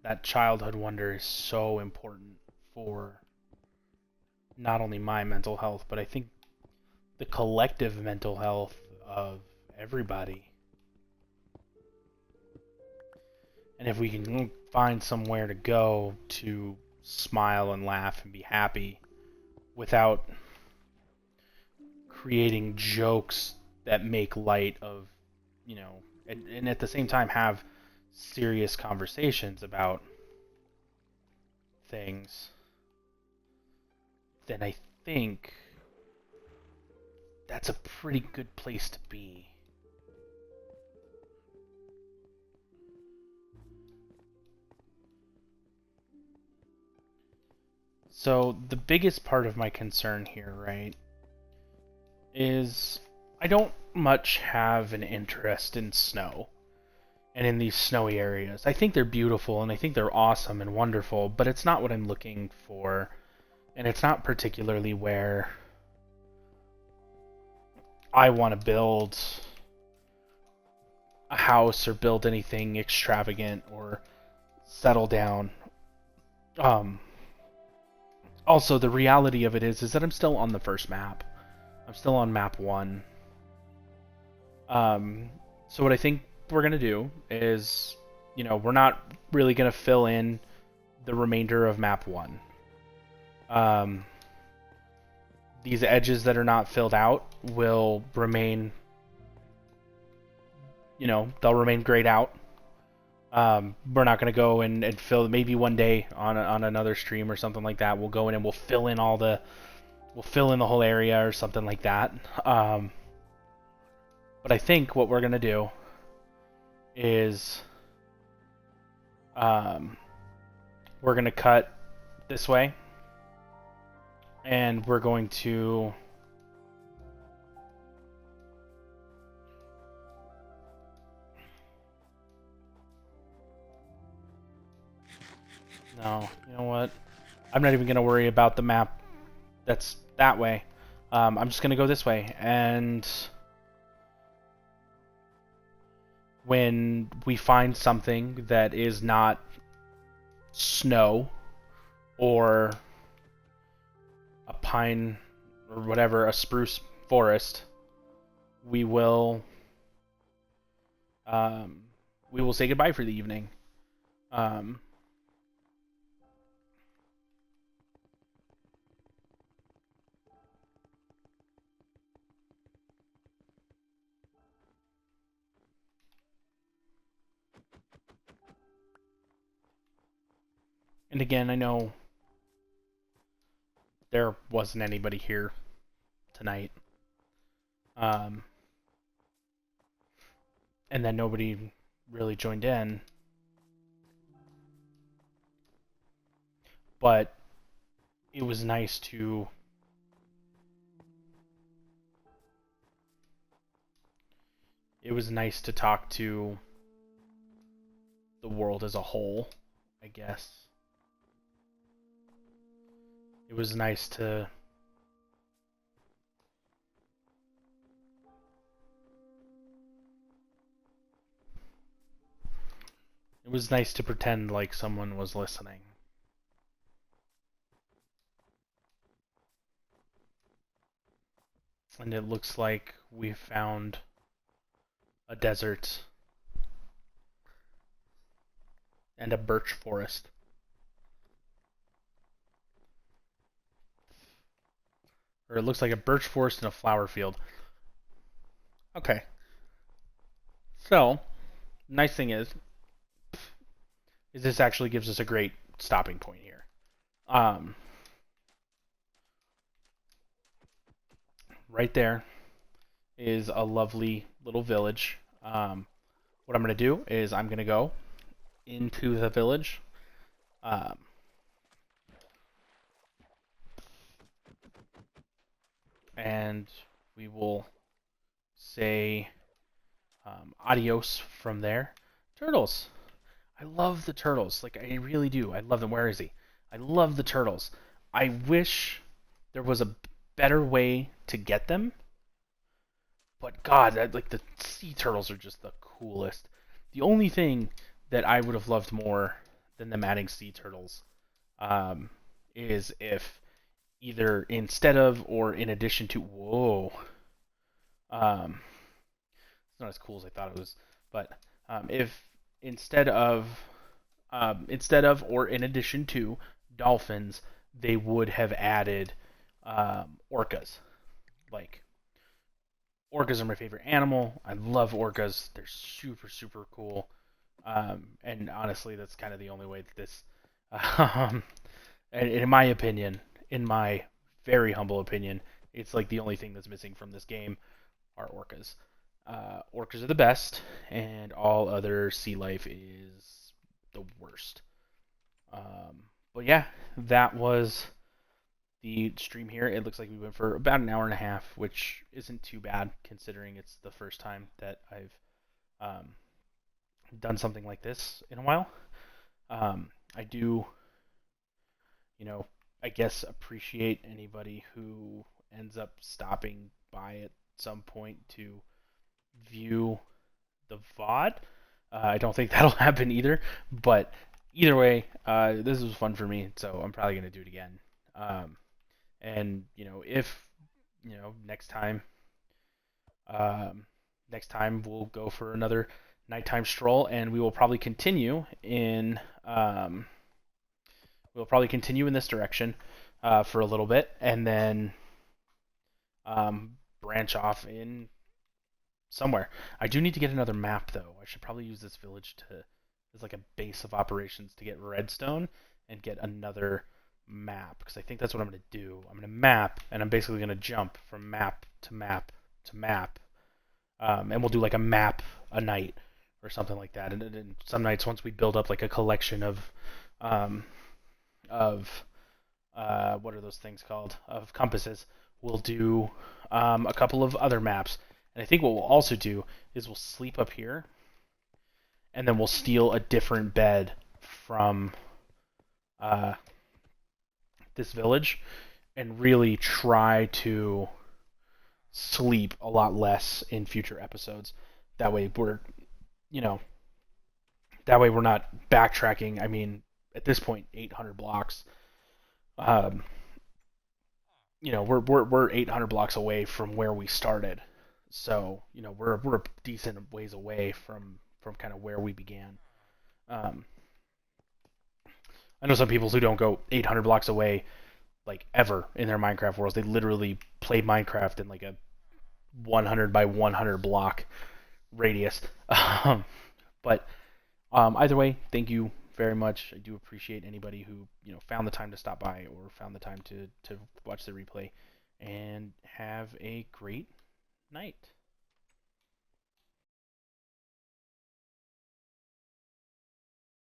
that childhood wonder is so important for not only my mental health, but I think the collective mental health of everybody. And if we can find somewhere to go to smile and laugh and be happy without creating jokes that make light of, and at the same time have serious conversations about things, then I think that's a pretty good place to be. So the biggest part of my concern here, right, is I don't much have an interest in snow and in these snowy areas. I think they're beautiful and I think they're awesome and wonderful, but it's not what I'm looking for, and it's not particularly where I want to build a house or build anything extravagant or settle down. Also, the reality of it is that I'm still on the first map. I'm still on map 1. So what I think we're going to do is, we're not really going to fill in the remainder of map 1. These edges that are not filled out will remain, they'll remain grayed out. We're not going to go and fill, maybe one day on another stream or something like that, we'll go in and we'll fill in the whole area or something like that. But I think what we're going to do is we're going to cut this way, and we're going to no, you know what? I'm not even going to worry about the map that's that way. I'm just going to go this way, and when we find something that is not snow or a pine or whatever, a spruce forest, we will say goodbye for the evening. And again, I know there wasn't anybody here tonight. And then nobody really joined in. But it was nice to talk to the world as a whole, I guess. It was nice to pretend like someone was listening. And it looks like we found a desert and a birch forest. or it looks like a birch forest and a flower field. Okay. So, nice thing is this actually gives us a great stopping point here. Right there is a lovely little village. What I'm going to do is I'm going to go into the village. And we will say adios from there. Turtles. I love the turtles. Like, I really do. I love them. Where is he? I love the turtles. I wish there was a better way to get them. But God, like the sea turtles are just the coolest. The only thing that I would have loved more than them adding sea turtles is if either instead of or in addition to. Whoa. It's not as cool as I thought it was. But if instead of or in addition to dolphins, they would have added orcas. Like, orcas are my favorite animal. I love orcas. They're super, super cool. And honestly, that's kind of the only way that this, in my opinion, in my very humble opinion, it's like the only thing that's missing from this game are orcas. Orcas are the best, and all other sea life is the worst. But yeah, that was the stream here. It looks like we went for about an hour and a half, which isn't too bad considering it's the first time that I've done something like this in a while. I do, I guess appreciate anybody who ends up stopping by at some point to view the VOD. I don't think that'll happen either, but either way, this was fun for me, so I'm probably gonna do it again. And if next time, we'll go for another nighttime stroll, and we will probably continue in this direction for a little bit, and then branch off in somewhere. I do need to get another map, though. I should probably use this village as like a base of operations to get redstone and get another map, because I think that's what I'm going to do. I'm going to map, and I'm basically going to jump from map to map to map, and we'll do like a map a night or something like that. And some nights, once we build up like a collection of what are those things called? Of compasses, we'll do a couple of other maps. And I think what we'll also do is we'll sleep up here, and then we'll steal a different bed from this village, and really try to sleep a lot less in future episodes. That way we're not backtracking. I mean, at this point, 800 blocks. We're 800 blocks away from where we started. So, we're a decent ways away from kind of where we began. I know some people who don't go 800 blocks away, like, ever in their Minecraft worlds. They literally play Minecraft in like a 100 by 100 block radius. But either way, thank you very much. I do appreciate anybody who found the time to stop by or found the time to watch the replay. And have a great night.